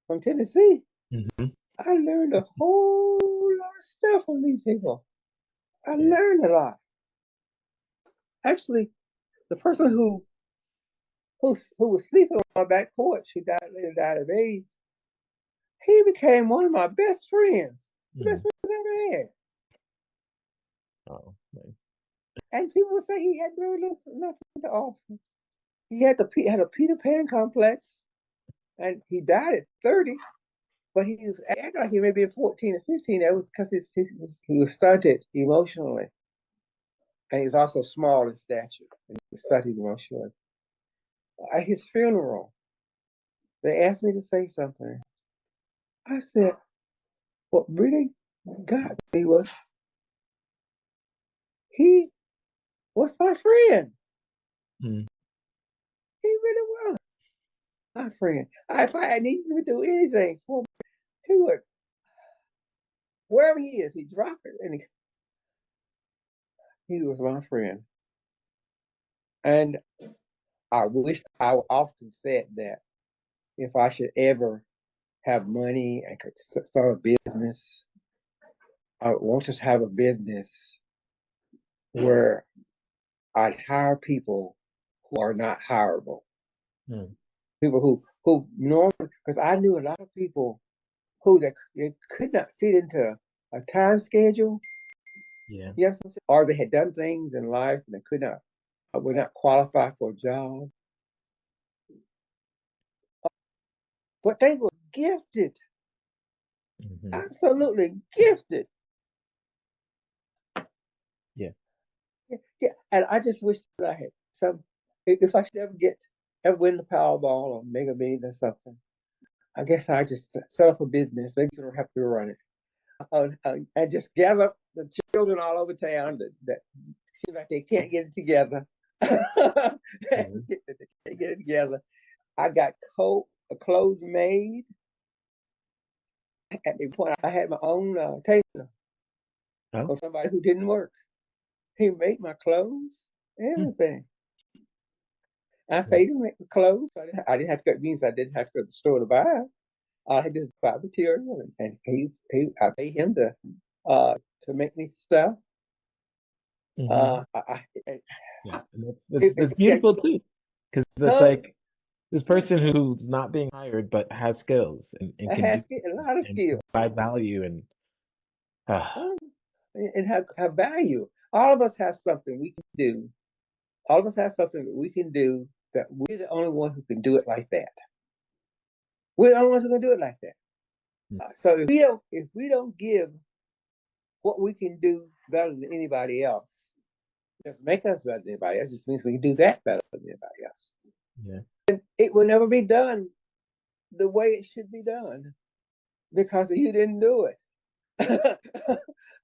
from Tennessee, Mm-hmm. I learned a whole lot of stuff from these people. I Yeah. learned a lot. Actually, the person who was sleeping on my back porch, who later died of AIDS, he became one of my best friends. The best friends I ever had. Oh, nice. And people would say he had very nothing to offer. He had a Peter Pan complex, and he died at 30. But he was acting like he may be 14 or 15. That was because he was stunted emotionally, and he was also small in stature, and he was stunted emotionally. At his funeral, they asked me to say something. I said, "What really got me was he was my friend. Mm. He really was my friend. If I needed to do anything for me, he would, wherever he is, he drop it, and he was my friend." And I often said that if I should ever have money and could start a business, I want to have a business where I'd hire people who are not hireable. Mm. People who normally, because I knew a lot of people who they could not fit into a time schedule. Yeah. You know what I'm saying? Or they had done things in life and they would not qualify for a job. But they were gifted, Mm-hmm. absolutely gifted. Yeah. Yeah. And I just wish that I had some, if I should ever win the Powerball or Mega Millions or something, I guess I just set up a business. Maybe you don't have to run it. And just gather the children all over town that seem like they can't get it together. Mm-hmm. They can't get it together. I got clothes made. At the point, I had my own tailor Oh. for somebody who didn't work. He made my clothes, Hmm. everything. I Yeah. paid him to make the clothes. I didn't have to go. Means I didn't have to go to the store to buy. I had to buy material, and I paid him to make me stuff. Hmm. Uh, I, I, Yeah, and that's yeah, beautiful too, because it's huh? like this person who's not being hired but has skills and I can do had a lot of and skill, provide value and huh? And have value. All of us have something we can do. All of us have something that we can do that we're the only one who can do it like that. We're the only ones who can do it like that. So if we don't give what we can do better than anybody else, it doesn't make us better than anybody else. It just means we can do that better than anybody else. yeah, It will never be done the way it should be done because you didn't do it.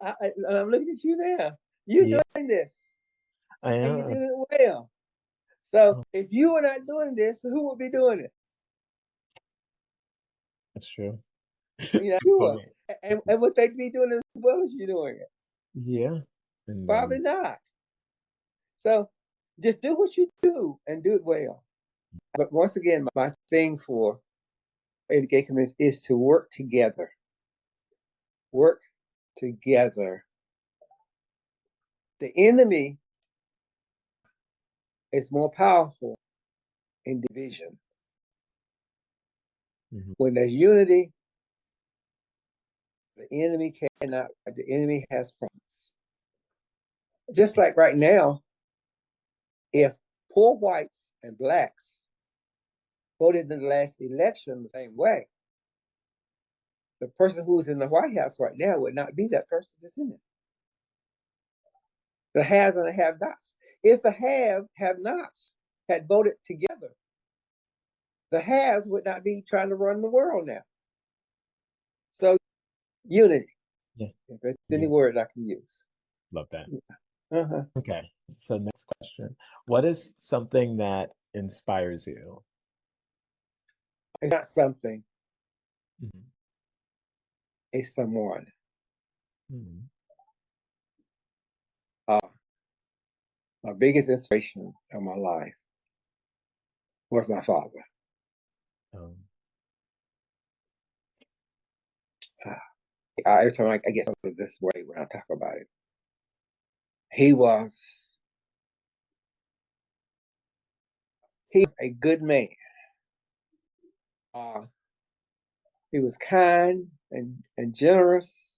I'm looking at you now. You're yeah, doing this, I and you am. do it well. So Oh, if you were not doing this, who would be doing it? that's true. You know, you are. Totally. And would they be doing it as well as you doing it? Yeah, and Probably not. So just do what you do and do it well. But once again, my thing for the gay community is to work together. Work together. The enemy is more powerful in division. mhm, When there's unity, the enemy cannot, the enemy has problems. Just like right now, if poor whites and blacks voted in the last election the same way, the person who's in the White House right now would not be that person that's in it. The haves and the have nots. If the have nots had voted together, the haves would not be trying to run the world now. So unity, yeah, if it's any yeah. word I can use. Love that. Uh-huh. Okay, so next question: what is something that inspires you? It's not something, Mhm, it's someone. mhm, Uh, my biggest inspiration of my life was my father. um, Uh, every time I get something this way when I talk about it, he was he's a good man. Uh, he was kind and generous,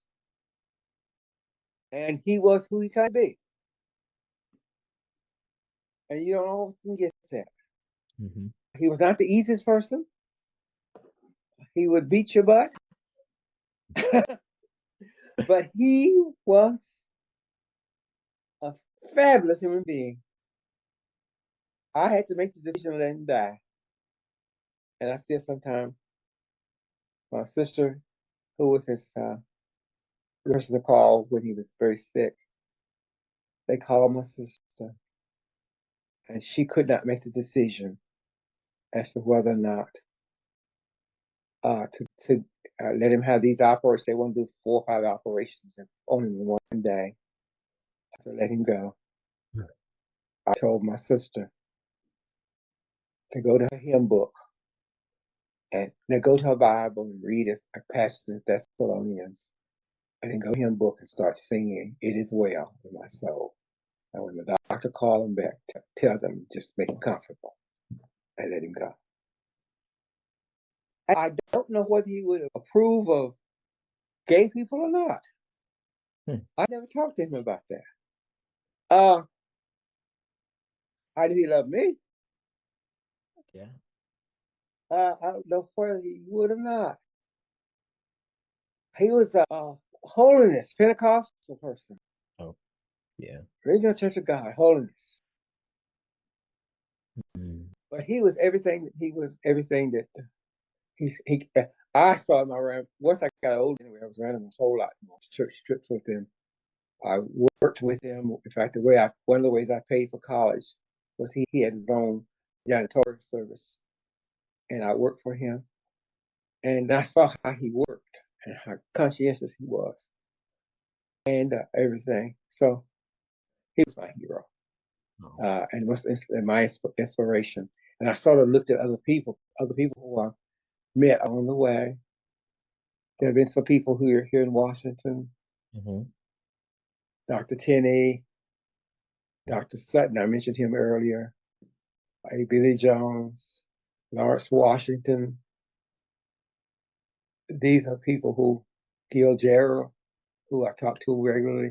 and he was who he could be. And you don't often get that. mhm, He was not the easiest person. He would beat your butt, but he was a fabulous human being. I had to make the decision to let him die. And I still sometimes, my sister, who was his person to call when he was very sick, they called my sister, and she could not make the decision as to whether or not to let him have these operations. They want to do 4 or 5 operations in only one day to let him go. I told my sister to go to her hymn book and then go to her Bible and read it, a passage in Thessalonians, and then go to her hymn book and start singing, "It is well with my soul." And when the doctor called him back, tell them just make him comfortable and let him go. I don't know whether he would approve of gay people or not. hmm, I never talked to him about that. Uh, how do he love me? yeah. I don't know whether he would or not. He was a holiness Pentecostal person, Oh, yeah. original Church of God, holiness. Mm, But he was everything. He was everything that he. I saw him around. Once I got old, anyway, I was around him a whole lot more. Church trips with him. I worked with him. In fact, one of the ways I paid for college was he had his own janitorial service, and I worked for him. And I saw how he worked and how conscientious he was, and everything. So He was my hero, Oh. and was my inspiration. And I sort of looked at other people who I met on the way. There have been some people who are here in Washington, Mm-hmm. Dr. Tenney, Dr. Sutton, I mentioned him earlier, A. Billy Jones, Lawrence Washington. These are people who, Gil Gerald, who I talk to regularly,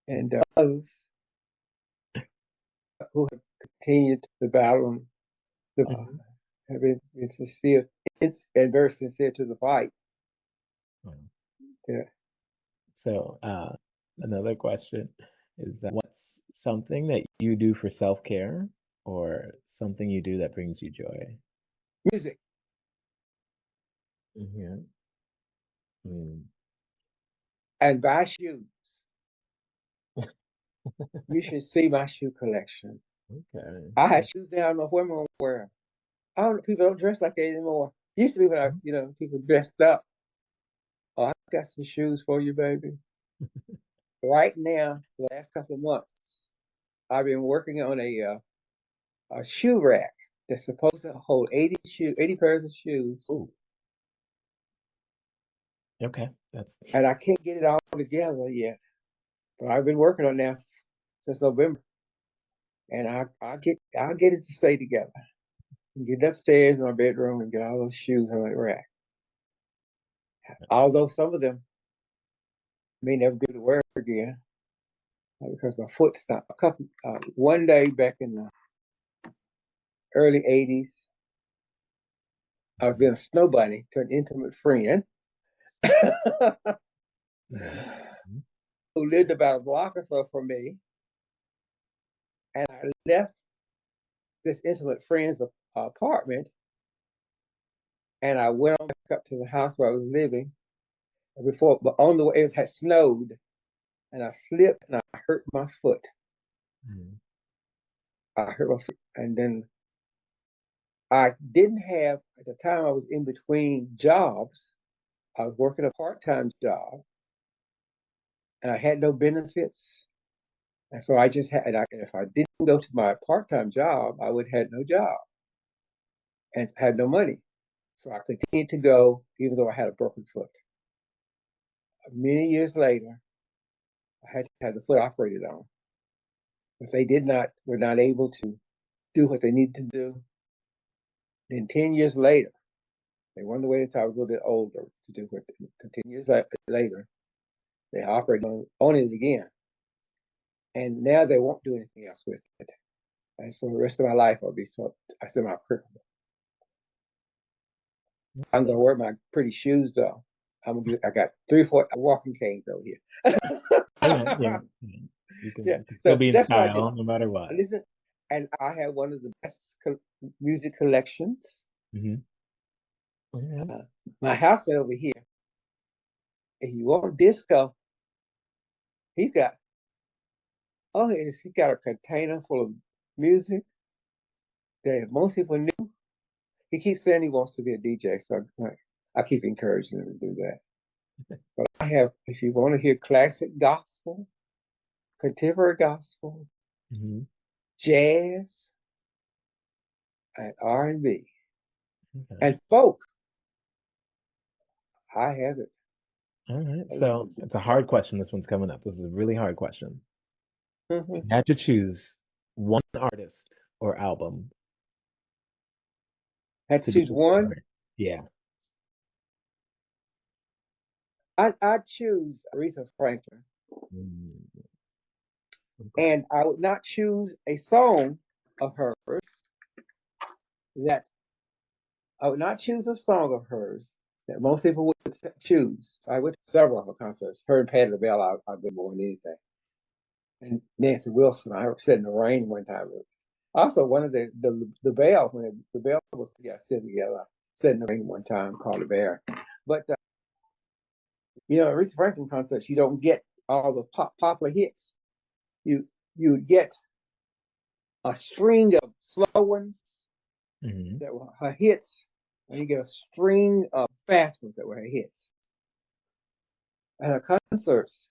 and others who have continued the battle and Mm-hmm. have been sincere and very sincere to the fight. Oh. Yeah. So, another question is that what's something that you do for self-care or something you do that brings you joy? Music. Mm-hmm. Mm. And buy shoes. You should see my shoe collection. Okay. I had shoes there, I don't know where I'm gonna wear 'em. I don't. People don't dress like that anymore. Used to be when people dressed up. Oh, I got some shoes for you, baby. Right now, the last couple of months, I've been working on a shoe rack that's supposed to hold 80 pairs of shoes, Ooh, okay. That's and I can't get it all together yet. But I've been working on that since November, and I'll get it to stay together. Get upstairs in my bedroom and get all those shoes on that rack. Although some of them may never be able to wear again because my foot's not. One day back in the early '80s, I was being a snow bunny to an intimate friend yeah. who lived about a block or so from me, and I left this intimate friend's apartment, and I went on back up to the house where I was living. But on the way, it had snowed, and I slipped and I hurt my foot. Mm. I hurt my foot, and then I didn't have at the time. I was in between jobs. I was working a part-time job, and I had no benefits. And so I just if I didn't go to my part-time job, I would have had no job and had no money. So I continued to go, even though I had a broken foot. Many years later, I had to have the foot operated on because were not able to do what they needed to do. Then 10 years later, they wanted to wait until I was a little bit older to do what. 10 years later, they operated on it again, and now they won't do anything else with it. And so the rest of my life, I'll be semi-crippled. I'm gonna wear my pretty shoes though. I got 3 or 4 walking canes over here. Okay, yeah. Yeah. Yeah, You can still so be in that's what I did. style no matter what. Listen, and I have one of the best music collections. Mm-hmm. Yeah. Uh, my housemate over here, if you want disco, he's got he got a container full of music that most people knew. He keeps saying he wants to be a DJ, so I keep encouraging him to do that. But I have, if you want to hear classic gospel, contemporary gospel, Mm-hmm. jazz, and R&B, Okay. and folk, I have it. All right. I So listen it's a hard question. This one's coming up. This is a really hard question. to. If you had to choose one artist or album Had to to be choose your one. favorite. Yeah. I'd choose Aretha Franklin, Mm, okay. and I would not choose a song of hers that I would not choose a song of hers that most people would choose. I went to several of her concerts. Her and Patti LaBelle, I've been more than anything. And Nancy Wilson, I said in the rain one time. Also, one of the Bell when the Bell was still together. I said in the rain one time, called the Bear. But Aretha Franklin concerts, you don't get all the popular hits. You get a string of slow ones Mm-hmm. that were her hits, and you get a string of fast ones that were her hits. And her concerts,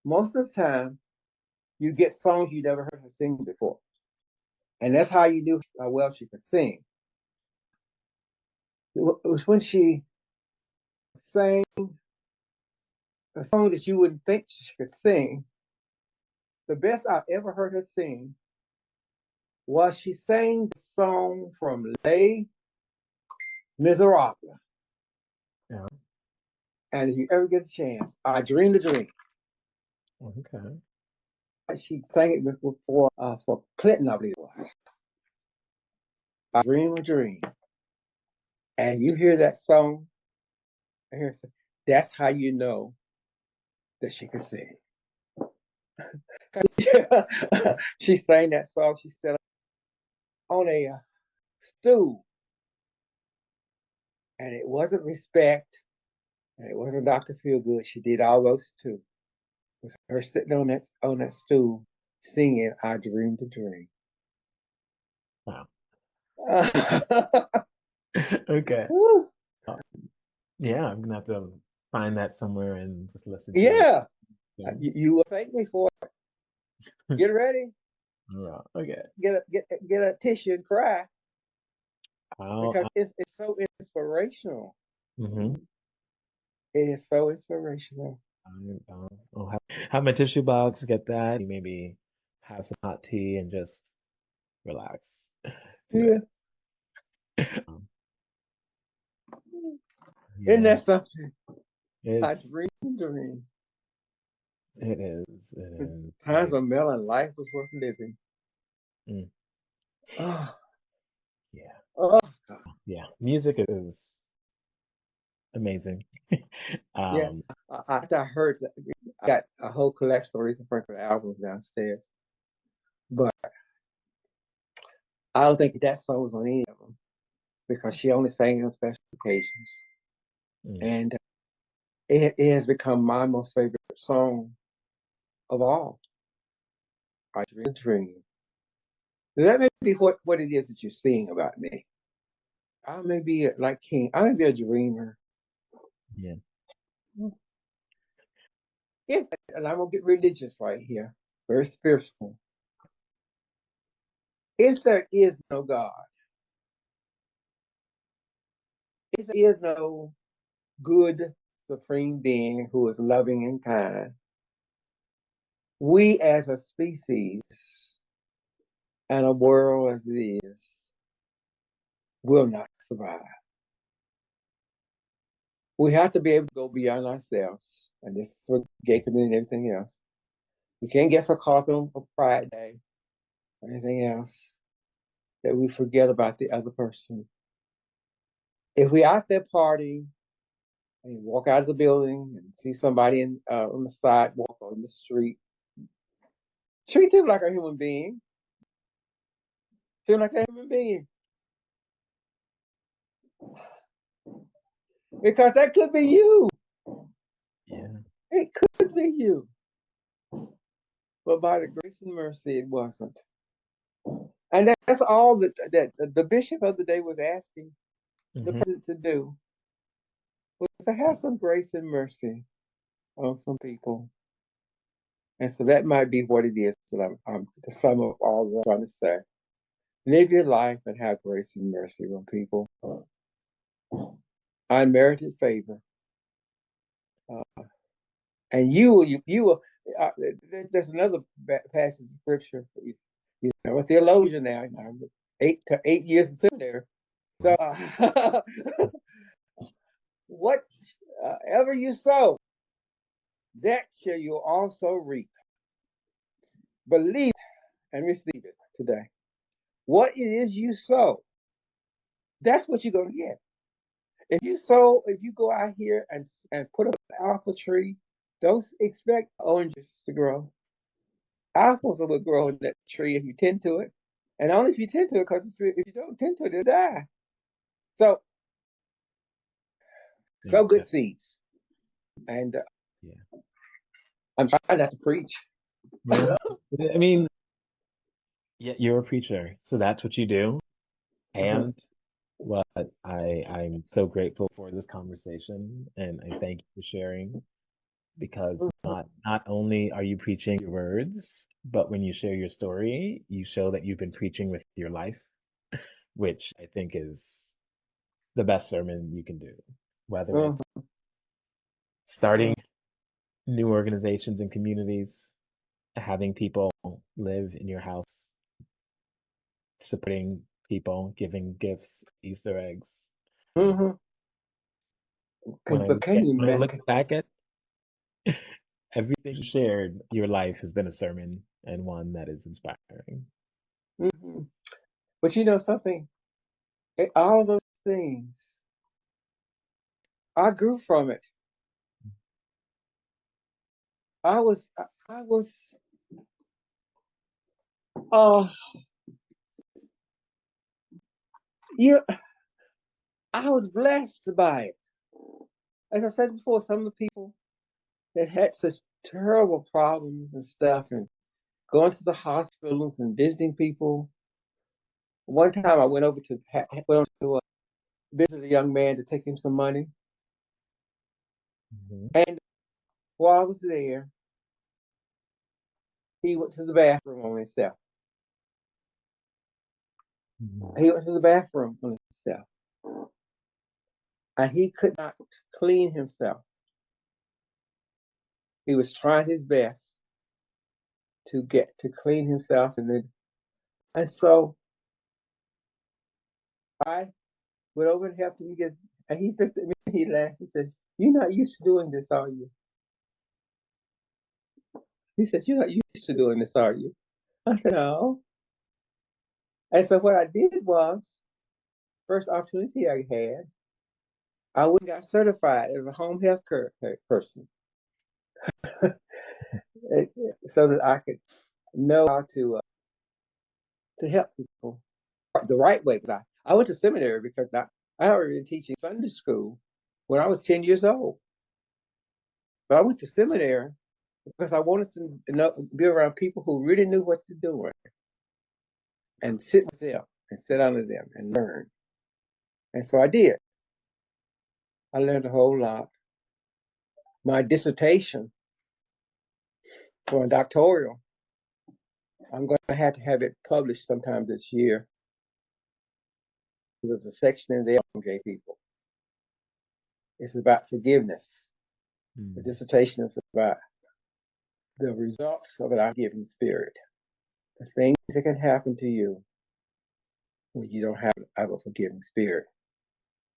most of the time, you get songs you never heard her sing before. And that's how you knew how well she could sing. It was when she sang a song that you wouldn't think she could sing. The best I've ever heard her sing was she sang the song from Les Miserables. Yeah. And if you ever get a chance, I Dreamed a Dream. Okay. She sang it before for Clinton, I believe it was. I Dream a Dream. And you hear that song, that's how you know that she can sing. She sang that song, she sat on a stool. And it wasn't Respect, and it wasn't Dr. Feelgood. She did all those two. It was her sitting on that stool singing I Dreamed a Dream. Wow. Okay. Yeah, I'm gonna have to find that somewhere and just listen to it. Yeah. Yeah. You will thank me for it. Get ready. Okay. Get a tissue and cry I'll, because it's so inspirational. mm-hmm. It is so inspirational. I'll have my tissue box, get that, maybe have some hot tea and just relax to Yeah. it. Um, Isn't yeah, that something? I it's dreamed a dream. it is. It is. Times when Melon life was worth living. Mm, Oh, yeah. oh God. Yeah. Music is amazing. Yeah. Um, After I heard that, I got a whole collection of Aretha Franklin albums downstairs, but I don't think that song was on any of them because she only sang on special occasions, mm, and it has become my most favorite song of all. I Dream a Dream. Does that maybe what it is that you're seeing about me? I may be like King. I may be a dreamer. yeah. If, and I'm gonna get religious right here, very spiritual. If there is no God, if there is no good supreme being who is loving and kind, we as a species and a world as it is will not survive. We have to be able to go beyond ourselves, and this is for gay community and everything else. We can't get so caught up on Pride Day or anything else that we forget about the other person. If we out there partying and you walk out of the building and see somebody on the sidewalk or in the street, treat them like a human being. Treat them like a human being. Because that could be you. Yeah. It could be you. But by the grace and mercy, it wasn't. And that's all that the bishop of the day was asking the Hmm. president to do, was to have some grace and mercy on some people. And so that might be what it is that I'm the sum of all that I'm trying to say. Live your life and have grace and mercy on people. Unmerited favor. And you will. There's another passage of scripture. I'm a theologian now. I'm 8 years in seminary. So whatever you sow, that shall you also reap. Believe and receive it today. What it is you sow, that's what you're going to get. If you go out here and put up an apple tree, don't expect oranges to grow. Apples will grow in that tree if you tend to it, and only if you tend to it, because if you don't tend to it, it'll die. So, Yeah. sow good seeds, and Yeah. I'm trying not to preach. Yeah. I mean, yeah, you're a preacher, so that's what you do. Uh-huh. And what I'm so grateful for this conversation, and I thank you for sharing. because Mhm. not only are you preaching your words, but when you share your story, you show that you've been preaching with your life, which I think is the best sermon you can do. Whether it's Mhm. starting new organizations and communities, having people live in your house, supporting people, giving gifts, Easter eggs. Mhm. But can you When I imagine? look back at everything shared, your life has been a sermon and one that is inspiring. Mhm. But you know something? All of those things, I grew from it. I was, uh, yeah, I was blessed by it. As I said before, some of the people that had such terrible problems and stuff, and going to the hospitals and visiting people. One time, I went to visit a young man to take him some money, Mhm, and while I was there, he went to the bathroom on himself. mhm, He went to the bathroom on himself, and he could not clean himself. He was trying his best to get to clean himself, and so I went over and helped him get. And he looked at me, and he laughed. He said, "You're not used to doing this, are you?" He said, "You're not used to doing this, are you?" I said, "No." And so what I did was, first opportunity I had, I went and got certified as a home health care person, so that I could know how to help people the right way. Because I went to seminary because I already been teaching Sunday school when I was 10 years old. But I went to seminary because I wanted to be around people who really knew what they're doing and sit with them and sit under them and learn. And so I did. I learned a whole lot. My dissertation for a doctoral, I'm going to have it published sometime this year. There's a section in there on gay people. It's about forgiveness. The mhm. dissertation is about the results of an unforgiving spirit, the things that can happen to you when you don't have a forgiving spirit.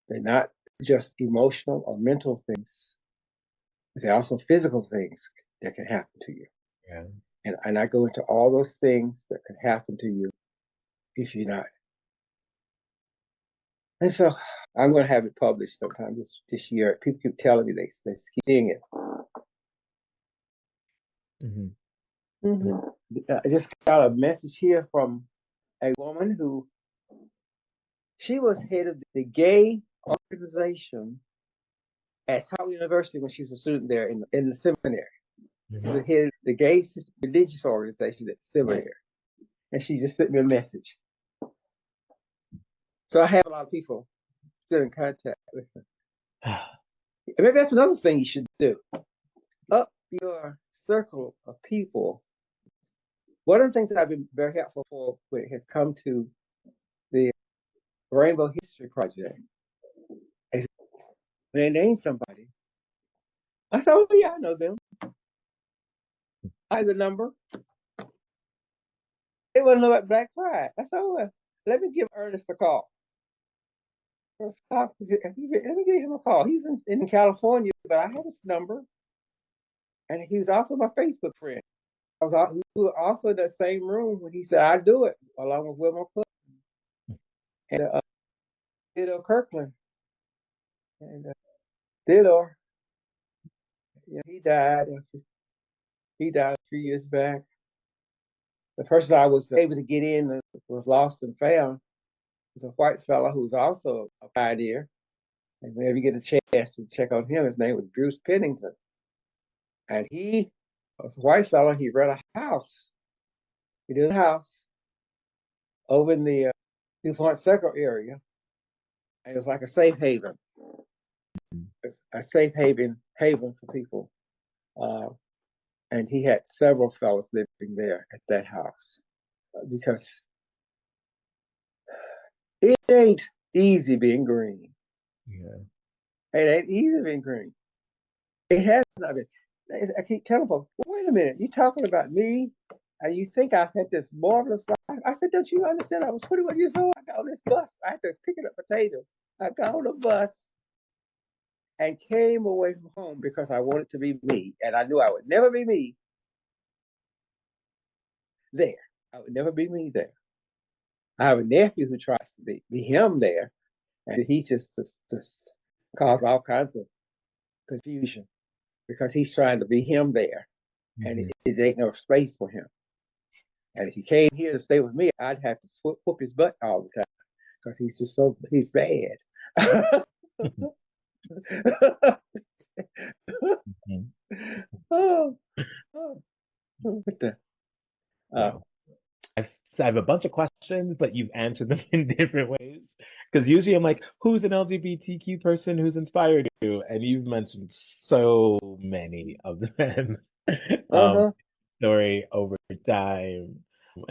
They're not just emotional or mental things, but they're also physical things that can happen to you. Yeah. And I go into all those things that could happen to you if you're not. And so I'm going to have it published sometime this year. People keep telling me they keep seeing it. Mhm. Mm-hmm. I just got a message here from a woman who she was head of the gay organization at Howard University when she was a student there in the seminary. She's the Mhm. head of the gay religious organization at the seminary. And she just sent me a message. So I have a lot of people still in contact with her. Maybe that's another thing you should do. Up your circle of people. One of the things that I've been very helpful for when it has come to the Rainbow History Project is when they name somebody. I said, "Oh yeah, I know them. I have the number." They want to know about Black Pride. I said, "Oh, well, let me give Ernest a call. Let me give him a call. He's in California, but I have his number, and he was also my Facebook friend. We were also in that same room when he said, "I do it," along with Wilma Cook and Theodore Kirkland. And Theodore, he died. He died 3 years back. The person I was able to get in was lost and found was a white fellow who was also a pioneer. And whenever you get a chance to check on him, his name was Bruce Pennington. And he was a white fellow. He rented a house. He did a house over in the DuPont Circle area. And it was like a safe haven, a safe haven for people And he had several fellows living there at that house because it ain't easy being green. Yeah. It ain't easy being green. It has not been. I keep telling folks, wait a minute, you talking about me? And you think I've had this marvelous life? I said, don't you understand? I was 21 years old. I got on this bus. I had to pick up potatoes. I got on the bus and came away from home because I wanted to be me. And I knew I would never be me there. I would never be me there. I have a nephew who tries to be him there. And he just caused all kinds of confusion because he's trying to be him there. And it ain't no space for him. And if he came here to stay with me, I'd have to whoop his butt all the time because he's bad. Oh, what the? Wow. I have a bunch of questions, but you've answered them in different ways. Because usually I'm like, who's an LGBTQ person who's inspired you? And you've mentioned so many of them. Story over time.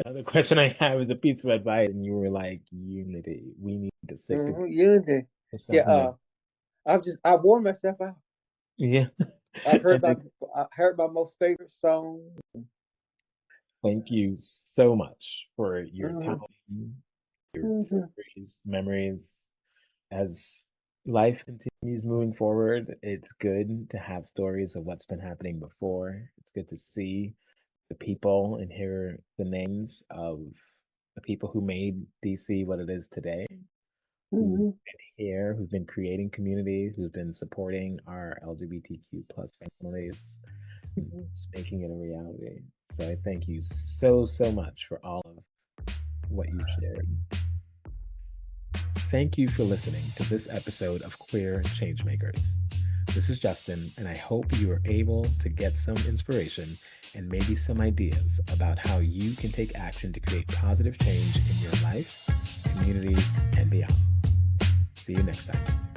Another question I have is a piece of advice, and you were like, unity. We need to stick together. Unity. Yeah. I wore myself out. Yeah. I heard my most favorite song. Thank you so much for your time, your stories, memories. As life continues moving forward, it's good to have stories of what's been happening before. It's good to see the people and hear the names of the people who made DC what it is today, who've been here, who've been creating community, who've been supporting our LGBTQ plus families, making it a reality. So I thank you so, so much for all of what you've shared. Thank you for listening to this episode of Queer Changemakers. This is Justin, and I hope you are able to get some inspiration and maybe some ideas about how you can take action to create positive change in your life, communities, and beyond. See you next time.